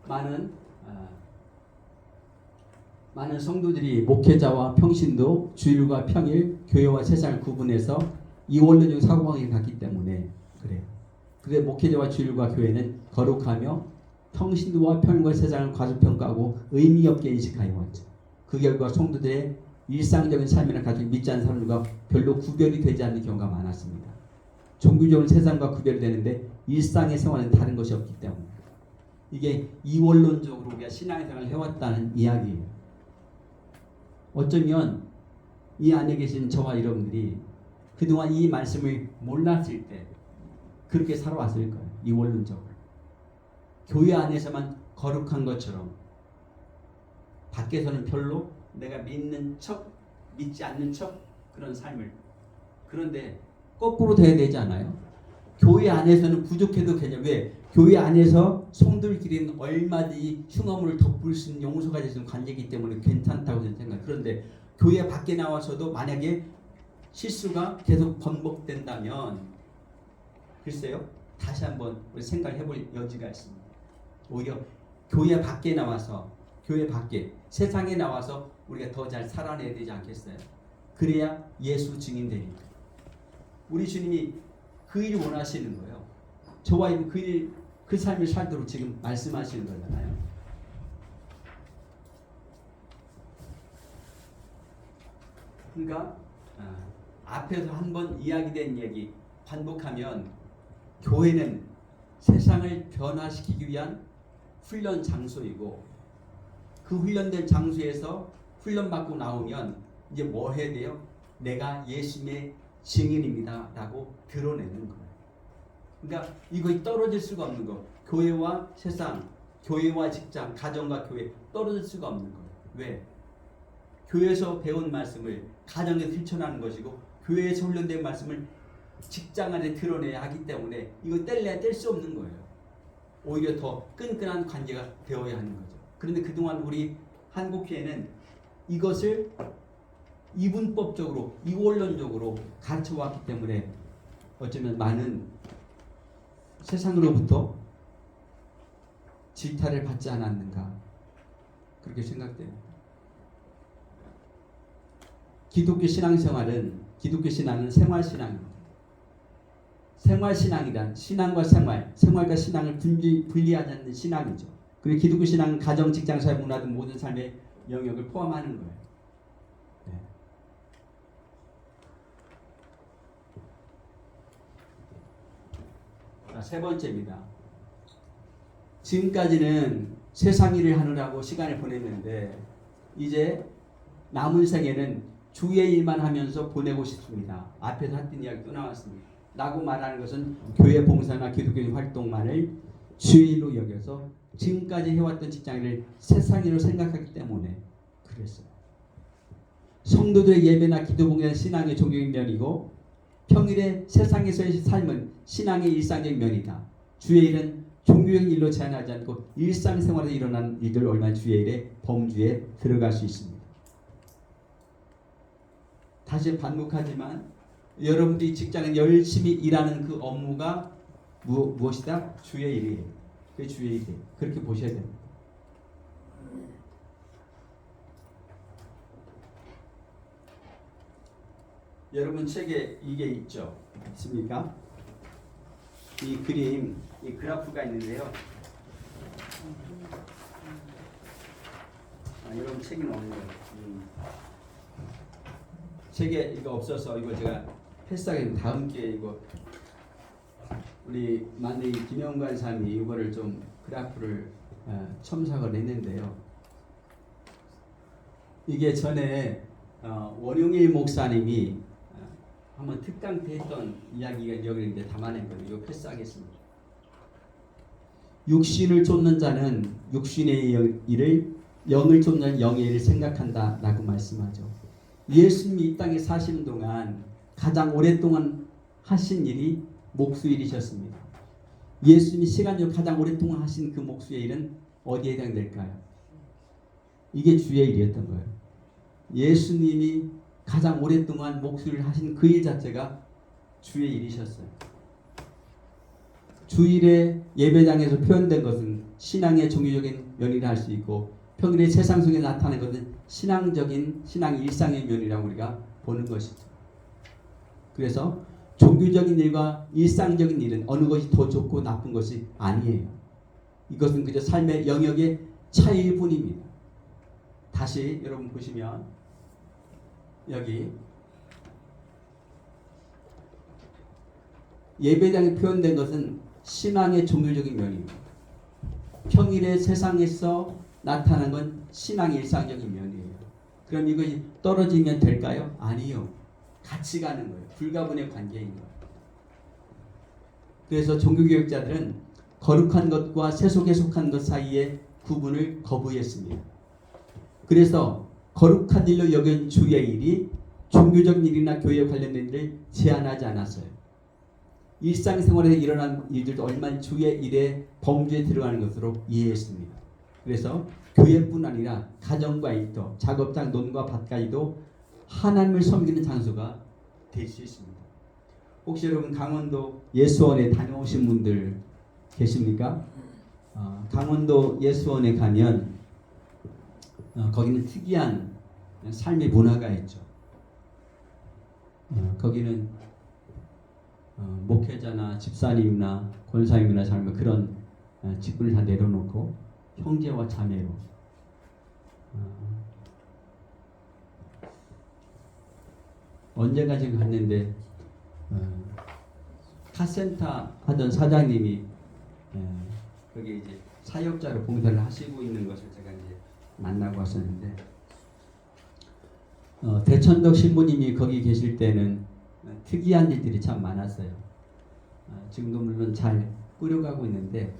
많은 성도들이 목회자와 평신도, 주일과 평일, 교회와 세상을 구분해서 이원론적 사고방식을 갖기 때문에 그래요. 그런데 목회자와 주일과 교회는 거룩하며 평신도와 평일과 세상을 과소평가하고 의미 없게 인식하여 왔죠. 그 결과 성도들의 일상적인 삶이나 가지고 믿지 않는 사람들과 별로 구별이 되지 않는 경우가 많았습니다. 종교적으로 세상과 구별이 되는데 일상의 생활은 다른 것이 없기 때문에 이게 이원론적으로 우리가 신앙생활을 해왔다는 이야기예요. 어쩌면 이 안에 계신 저와 여러분들이 그동안 이 말씀을 몰랐을 때 그렇게 살아왔을 거예요. 이원론적으로. 교회 안에서만 거룩한 것처럼 밖에서는 별로 내가 믿는 척, 믿지 않는 척 그런 삶을. 그런데 거꾸로 돼야 되지 않아요? 교회 안에서는 부족해도 그냥 왜? 교회 안에서 성도들끼리는 얼마든지 흉어물을 덮을 수 있는 용서가 될 수 있는 관계이기 때문에 괜찮다고 저는 생각해요. 그런데 교회 밖에 나와서도 만약에 실수가 계속 반복된다면 글쎄요, 다시 한번 우리 생각해 볼 여지가 있습니다. 오히려 교회 밖에 나와서 교회 밖에 세상에 나와서 우리가 더 잘 살아내야 되지 않겠어요? 그래야 예수 증인 되니까. 우리 주님이 그 일을 원하시는 거예요. 저와 그 삶을 살도록 지금 말씀하시는 거잖아요. 그러니까 앞에서 한번 이야기된 얘기 반복하면 교회는 세상을 변화시키기 위한 훈련 장소이고 그 훈련된 장소에서 훈련받고 나오면 이제 뭐 해야 돼요? 내가 예수님의 증인입니다 라고 드러내는 거예요. 그러니까 이거 떨어질 수가 없는 거. 교회와 세상, 교회와 직장, 가정과 교회 떨어질 수가 없는 거예요. 왜? 교회에서 배운 말씀을 가정에 실천하는 것이고 교회에서 훈련된 말씀을 직장 안에 드러내야 하기 때문에 이거 뗄래야 뗄 수 없는 거예요. 오히려 더 끈끈한 관계가 되어야 하는 거죠. 그런데 그동안 우리 한국교회는 이것을 이분법적으로 이원론적으로 가르쳐왔기 때문에 어쩌면 많은 세상으로부터 질타를 받지 않았는가 그렇게 생각돼요. 기독교 신앙생활은 기독교 신앙은 생활신앙입니다. 생활신앙이란 신앙과 생활과 신앙을 분리하지 않는 신앙이죠. 그리고 기독교 신앙은 가정, 직장, 사회, 문화 등 모든 삶의 영역을 포함하는 거예요. 네. 자, 세 번째입니다. 지금까지는 세상 일을 하느라고 시간을 보냈는데 이제 남은 생에는 주의 일만 하면서 보내고 싶습니다. 앞에서 했던 이야기 또 나왔습니다. 라고 말하는 것은 교회 봉사나 기독교 활동만을 주의 일로 여겨서 지금까지 해왔던 직장인을 세상 일로 생각하기 때문에 그랬어요. 성도들의 예배나 기도 봉사는 신앙의 종교적 면이고 평일에 세상에서의 삶은 신앙의 일상적 면이다. 주의 일은 종교적 일로 제한하지 않고 일상생활에 일어나는 일들 얼마나 주의 일의 범주에 들어갈 수 있습니다. 다시 반복하지만 여러분들이 직장에 열심히 일하는 그 업무가 무엇이다? 주의 일이에요. 그게 주의 일이에요. 그렇게 보셔야 됩니다. 여러분 책에 이게 있죠? 있습니까? 이 그림, 이 그래프가 있는데요. 여러분 책이 나오는 거예요. 책에 이거 없어서 이거 제가 패스하게 다음 기회에 이거 우리 만능 김영관 사님이 이거를 좀 그래프를 첨삭을 했는데요. 이게 전에 원용일 목사님이 한번 특강 때 했던 이야기가 여기 이제 담아낸 거예요. 이거 패스하겠습니다. 육신을 쫓는 자는 육신의 일을, 영을 쫓는 자는 영의 일을 생각한다라고 말씀하죠. 예수님이 이 땅에 사시는 동안 가장 오랫동안 하신 일이 목수일이셨습니다. 예수님이 시간적으로 가장 오랫동안 하신 그 목수의 일은 어디에 해당될까요? 이게 주의 일이었던 거예요. 예수님이 가장 오랫동안 목수를 하신 그 일 자체가 주의 일이셨어요. 주일에 예배당에서 표현된 것은 신앙의 종교적인 면이라 할 수 있고 평일에 세상 속에 나타나는 것은 신앙적인 신앙 일상의 면이라고 우리가 보는 것이죠. 그래서 종교적인 일과 일상적인 일은 어느 것이 더 좋고 나쁜 것이 아니에요. 이것은 그저 삶의 영역의 차이일 뿐입니다. 다시 여러분 보시면 여기 예배당에 표현된 것은 신앙의 종교적인 면입니다. 평일에 세상에서 나타난 건 신앙의 일상적인 면이에요. 그럼 이것이 떨어지면 될까요? 아니요. 같이 가는 거예요. 불가분의 관계인 거예요. 그래서 종교개혁자들은 거룩한 것과 세속에 속한 것 사이의 구분을 거부했습니다. 그래서 거룩한 일로 여긴 주의 일이 종교적 일이나 교회에 관련된 일을 제한하지 않았어요. 일상생활에 일어난 일들도 얼마나 주의 일에 범주에 들어가는 것으로 이해했습니다. 그래서 교회뿐 아니라 가정과 일터, 작업장, 논과 밭까지도 하나님을 섬기는 장소가 될 수 있습니다. 혹시 여러분 강원도 예수원에 다녀오신 분들 계십니까? 강원도 예수원에 가면 거기는 특이한 삶의 문화가 있죠. 거기는 목회자나 집사님이나 권사님이나 삶의 그런 직분을 다 내려놓고 형제와 자매로 언젠가 지금 갔는데 카센터 하던 사장님이 거기 이제 사역자로 봉사를 하시고 있는 것을 제가 이제 만나고 왔었는데 대천덕 신부님이 거기 계실 때는 특이한 일들이 참 많았어요. 지금도 물론 잘 꾸려가고 있는데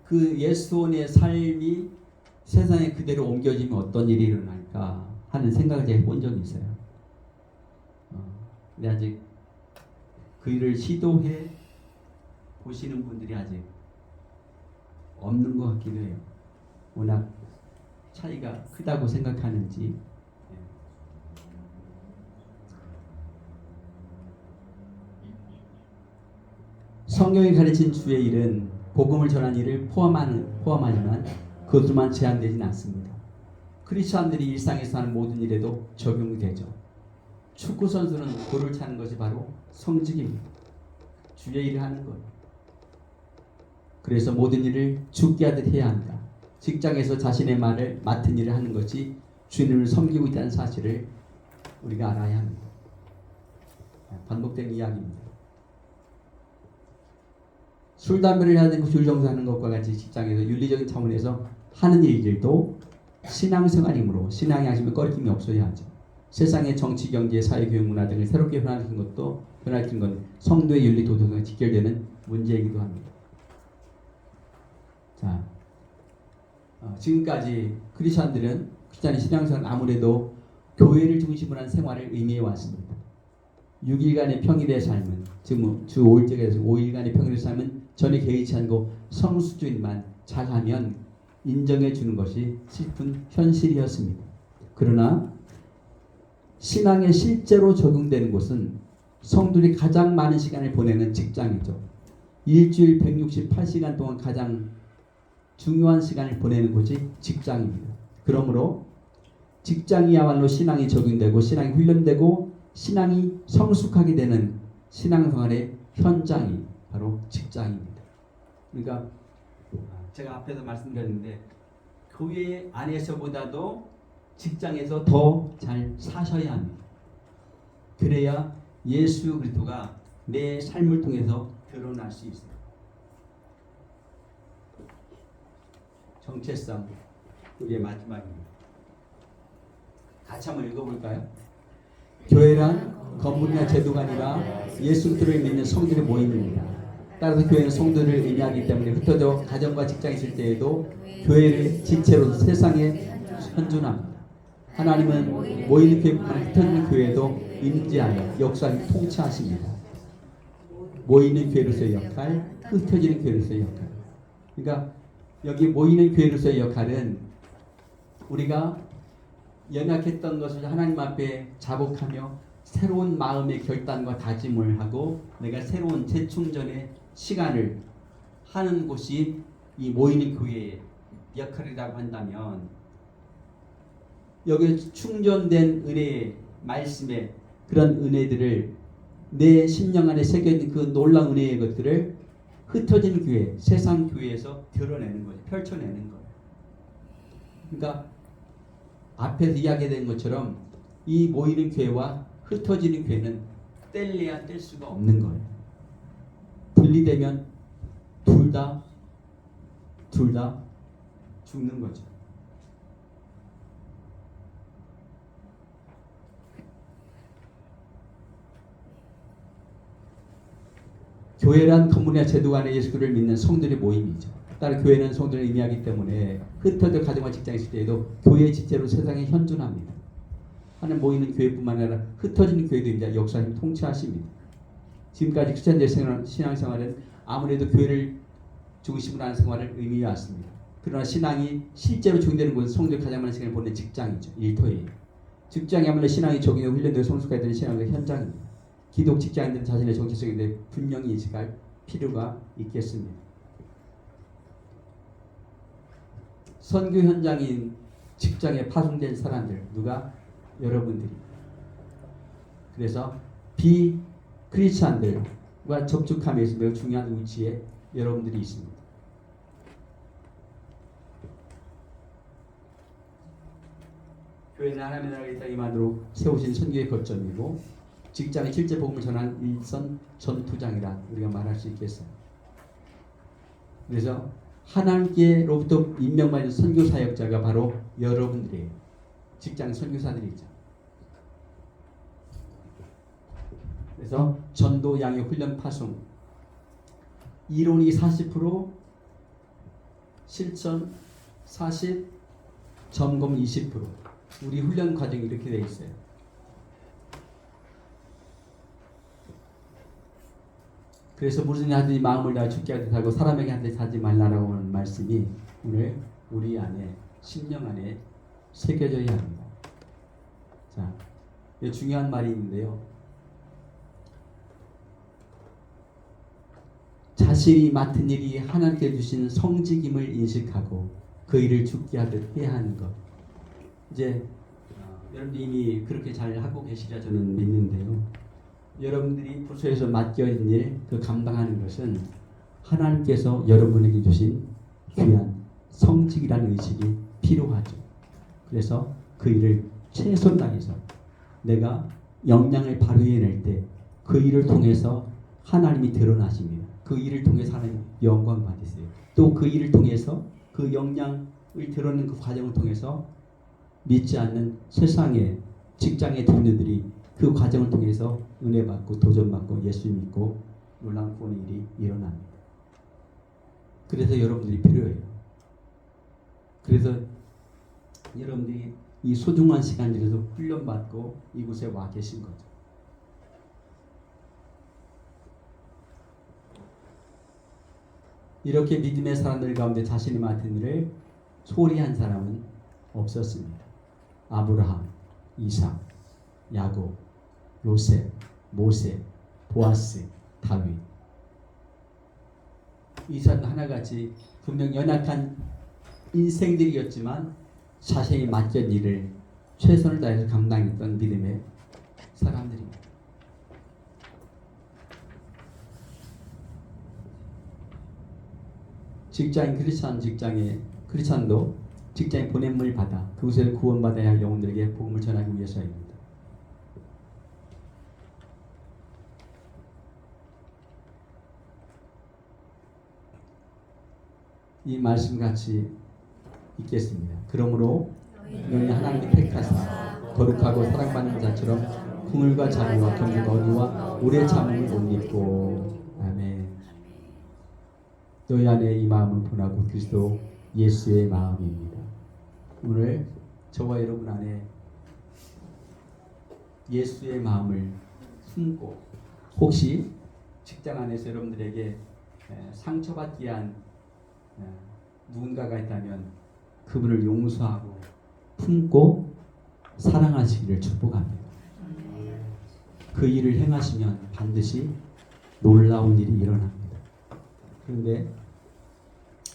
그 예수원의 삶이 세상에 그대로 옮겨지면 어떤 일이 일어날까 하는 생각을 제가 해본 적이 있어요. 근데 아직 그 일을 시도해 보시는 분들이 아직 없는 것 같기도 해요. 워낙 차이가 크다고 생각하는지. 성경이 가르친 주의 일은 복음을 전하는 일을 포함하지만 그것으로만 제한되진 않습니다. 크리스천들이 일상에서 하는 모든 일에도 적용이 되죠. 축구 선수는 골을 차는 것이 바로 성직입니다. 주의 일을 하는 것. 그래서 모든 일을 죽게 하듯 해야 한다. 직장에서 자신의 말을 맡은 일을 하는 것이 주님을 섬기고 있다는 사실을 우리가 알아야 합니다. 반복된 이야기입니다. 술, 담배를 하는 줄정서하는 것과 같이 직장에서 윤리적인 차원에서 하는 일들도 신앙생활이므로 신앙의 양심에 꺼리낌이 없어야 하죠. 세상의 정치, 경제, 사회, 교육, 문화 등을 새롭게 변화시킨 것도 변화시킨 건 성도의 윤리, 도덕과 직결되는 문제이기도 합니다. 자, 지금까지 크리스천들은 크리스천의 신앙생활은 아무래도 교회를 중심으로 한 생활을 의미해 왔습니다. 6일간의 평일의 삶은 지금 주 5일째에서 5일간의 평일의 삶은 전혀 개의치 않고 성수주일만 잘하면 인정해 주는 것이 슬픈 현실이었습니다. 그러나 신앙에 실제로 적용되는 곳은 성도들이 가장 많은 시간을 보내는 직장이죠. 일주일 168시간 동안 가장 중요한 시간을 보내는 곳이 직장입니다. 그러므로 직장이야말로 신앙이 적용되고 신앙이 훈련되고 신앙이 성숙하게 되는 신앙생활의 현장이 바로 직장입니다. 그러니까 제가 앞에서 말씀드렸는데 교회 안에서보다도 직장에서 더 잘 사셔야 합니다. 그래야 예수 그리스도가 내 삶을 통해서 드러날 수 있어요. 정체성 우리의 마지막입니다. 같이 한번 읽어볼까요? 교회란 건물이나 제도가 아니라 예수 그리스도를 믿는 성도들의 모임입니다. 따라서 교회는 성도를 의미하기 때문에 흩어져 가정과 직장에 있을 때에도 교회를 지체로 세상에 현존합니다. 하나님은 모이는 교회뿐만 아니라 흩어지는 교회도 임재하여 역사를 통치하십니다. 모이는 교회로서의 역할, 흩어지는 교회로서의 역할. 그러니까 여기 모이는 교회로서의 역할은 우리가 연약했던 것을 하나님 앞에 자복하며 새로운 마음의 결단과 다짐을 하고 내가 새로운 재충전의 시간을 하는 곳이 이 모이는 교회의 역할이라고 한다면 여기 충전된 은혜의 말씀의 그런 은혜들을 내 심령 안에 새겨진 그 놀라운 은혜의 것들을 흩어진 교회, 세상 교회에서 드러내는 거예요. 펼쳐내는 거예요. 그러니까 앞에서 이야기된 것처럼 이 모이는 교회와 흩어지는 교회는 뗄래야 뗄 수가 없는 거예요. 분리되면 둘 다 죽는 거죠. 교회란 건물이나 제도 안에 예수 그리스도를 믿는 성들의 모임이죠. 따라 교회는 성들을 의미하기 때문에 흩어져 가정과 직장에 있을 때에도 교회의 지체로 세상에 현존합니다. 하는 모이는 교회뿐만 아니라 흩어지는 교회도 이제 역사님 통치하십니다. 지금까지 크리스천들 신앙생활은 아무래도 교회를 중심으로 하는 생활을 의미해 왔습니다. 그러나 신앙이 실제로 적용되는 곳은 성도의 가장 많은 시간을 보내는 직장이죠. 일터예요. 직장이야말로 신앙이 적용되고 훈련되고 성숙해야 되는 신앙의 현장입니다. 기독 직장인들은 자신의 정체성에 대해 분명히 인식할 필요가 있겠습니다. 선교 현장인 직장에 파송된 사람들 누가? 여러분들이. 그래서 비크리스찬들과 접촉함에서 매우 중요한 위치에 여러분들이 있습니다. 교회는 하나님의 나라가 이 땅에 만들어 세우신 선교의 거점이고 직장의 실제 복음을 전하는 일선 전투장이라 우리가 말할 수 있겠어요. 그래서 하나님께로부터 임명받은 선교 사역자가 바로 여러분들이에요. 직장 선교사들이죠. 그래서 전도, 양육, 훈련, 파송 이론이 40%, 실천 40%, 점검 20%. 우리 훈련 과정이 이렇게 되어 있어요. 그래서 무슨 하든지 마음을 다해 죽게 하듯 하고 사람에게 한듯 하지 말라라고 하는 말씀이 오늘 우리 안에 심령 안에 새겨져야 합니다. 자, 이 중요한 말이 있는데요. 자신이 맡은 일이 하나님께 주신 성직임을 인식하고 그 일을 죽게 하듯 해야 하는 것. 이제 여러분들이 이미 그렇게 잘 하고 계시리라 저는 믿는데요. 여러분들이 부서에서 맡겨진 일, 그 감당하는 것은 하나님께서 여러분에게 주신 귀한 성직이라는 의식이 필요하죠. 그래서 그 일을 최선 다해서 내가 역량을 발휘해낼 때 그 일을 통해서 하나님이 드러나십니다. 그 일을 통해서 하나님 영광 받으세요. 또 그 일을 통해서 그 역량을 드러내는 그 과정을 통해서 믿지 않는 세상의 직장의 동료들이 그 과정을 통해서 은혜 받고 도전 받고 예수 믿고 놀라운 구원의 일이 일어납니다. 그래서 여러분들이 필요해요. 그래서 여러분들이 이 소중한 시간들에서 훈련받고 이곳에 와 계신 거죠. 이렇게 믿음의 사람들 가운데 자신이 맡은 일을 소홀히 한 사람은 없었습니다. 아브라함, 이삭, 야곱, 요셉, 모세, 보아스, 다윗. 이 사람은 하나같이 분명 연약한 인생들이었지만 자신이 맡은 일을 최선을 다해서 감당했던 믿음의 사람들입니다. 직장인 크리스찬도 직장에 보냄을 받아 그곳에 구원받아야 할 영혼들에게 복음을 전하기 위해서입니다. 이 말씀 같이 읽겠습니다. 그러므로 너희는 하나님께 택하사 거룩하고 사랑받는 자처럼 궁율과 자비와 경륜과 어리와 오래 참음을 못 잊고 아멘. 너희 안에 이 마음을 보라고 그리스도 예수의 마음입니다. 오늘 저와 여러분 안에 예수의 마음을 품고 혹시 직장 안에서 여러분들에게 상처받게 한 누군가가 있다면 그분을 용서하고 품고 사랑하시기를 축복합니다. 그 일을 행하시면 반드시 놀라운 일이 일어납니다. 그런데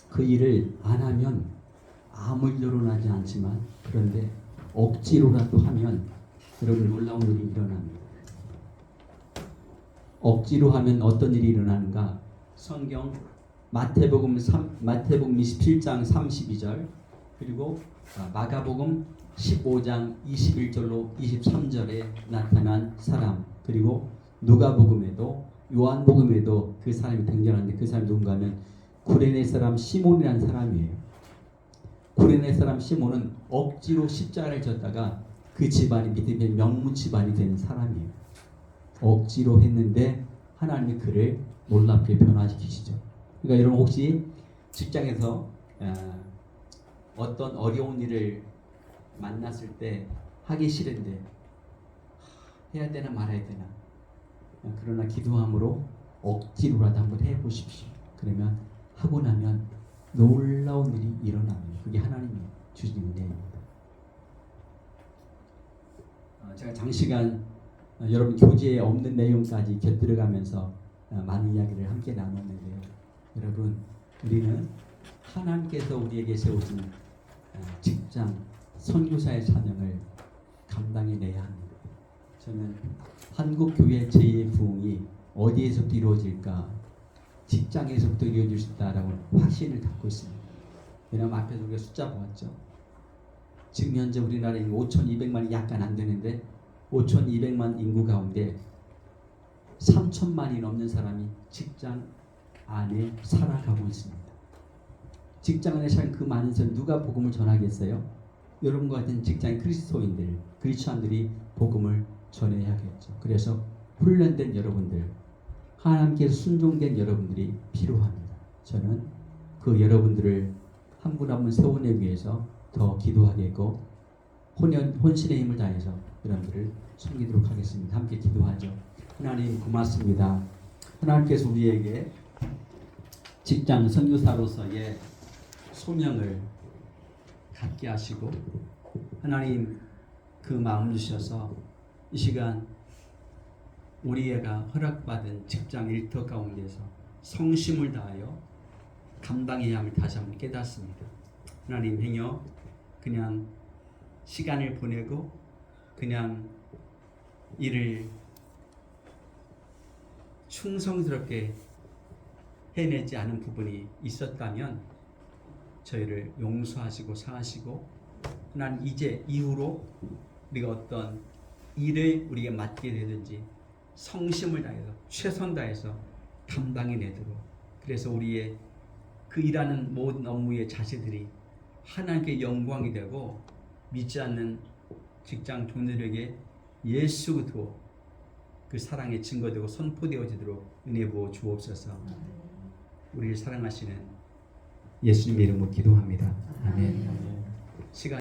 그 일을 안 하면 아무 일도 일어나지 않지만, 그런데 억지로라도 하면 여러분 놀라운 일이 일어납니다. 억지로 하면 어떤 일이 일어나는가? 성경 마태복음 27장 32절, 그리고 마가복음 15장 21절로 23절에 나타난 사람, 그리고 누가복음에도 요한복음에도 그 사람이 등장하는데, 그 사람이 누군가 하면 구레네 사람 시몬이라는 사람이에요. 구레네 사람 시몬은 억지로 십자가를 졌다가 그 집안이 믿음의 명문 집안이 된 사람이에요. 억지로 했는데 하나님이 그를 놀랍게 변화시키시죠. 그러니까 여러분 혹시 직장에서 어떤 어려운 일을 만났을 때 하기 싫은데 해야 되나 말아야 되나, 그러나 기도함으로 억지로라도 한번 해보십시오. 그러면 하고 나면 놀라운 일이 일어납니다. 그게 하나님이 주신 은혜입니다. 제가 장시간 여러분 교재에 없는 내용까지 곁들여가면서 많은 이야기를 함께 나눴는데요. 여러분, 우리는 하나님께서 우리에게 세우신 직장, 선교사의 사명을 감당해내야 합니다. 저는 한국 교회 제2의 부흥이 어디에서부터 이루어질까? 직장에서부터 이루어질 수 있다라고 확신을 갖고 있습니다. 왜냐하면 앞에서 우리가 숫자 보았죠. 지금 현재 우리나라에 5,200만이 약간 안 되는데 5,200만 인구 가운데 3,000만이 넘는 사람이 직장 안에 살아가고 있습니다. 직장 안에 사는 그 많은 사람 누가 복음을 전하겠어요? 여러분과 같은 직장 그리스도인들, 그리스도인들이 복음을 전해야겠죠. 그래서 훈련된 여러분들, 하나님께서 순종된 여러분들이 필요합니다. 저는 그 여러분들을 한 분 한 분 세우기 위해서 더 기도하겠고 혼신의 힘을 다해서 여러분들을 섬기도록 하겠습니다. 함께 기도하죠. 하나님 고맙습니다. 하나님께서 우리에게 직장 선교사로서의 소명을 갖게 하시고, 하나님 그 마음 주셔서 이 시간 우리가 허락받은 직장 일터 가운데서 성심을 다하여 감당해야 함을 다시 한번 깨닫습니다. 하나님 행여 그냥 시간을 보내고 그냥 일을 충성스럽게 해내지 않은 부분이 있었다면 저희를 용서하시고 사하시고, 하나님 이제 이후로 우리가 어떤 일을 우리가 맡게 되든지 성심을 다해서 최선 다해서 감당해내도록, 그래서 우리의 그 일하는 모든 업무의 자세들이 하나님께 영광이 되고 믿지 않는 직장 동료에게 예수 그리스도 그 사랑의 증거되고 선포되어지도록 은혜 부어 주옵소서. 우리를 사랑하시는 예수님의 이름으로 기도합니다. 아멘. 시간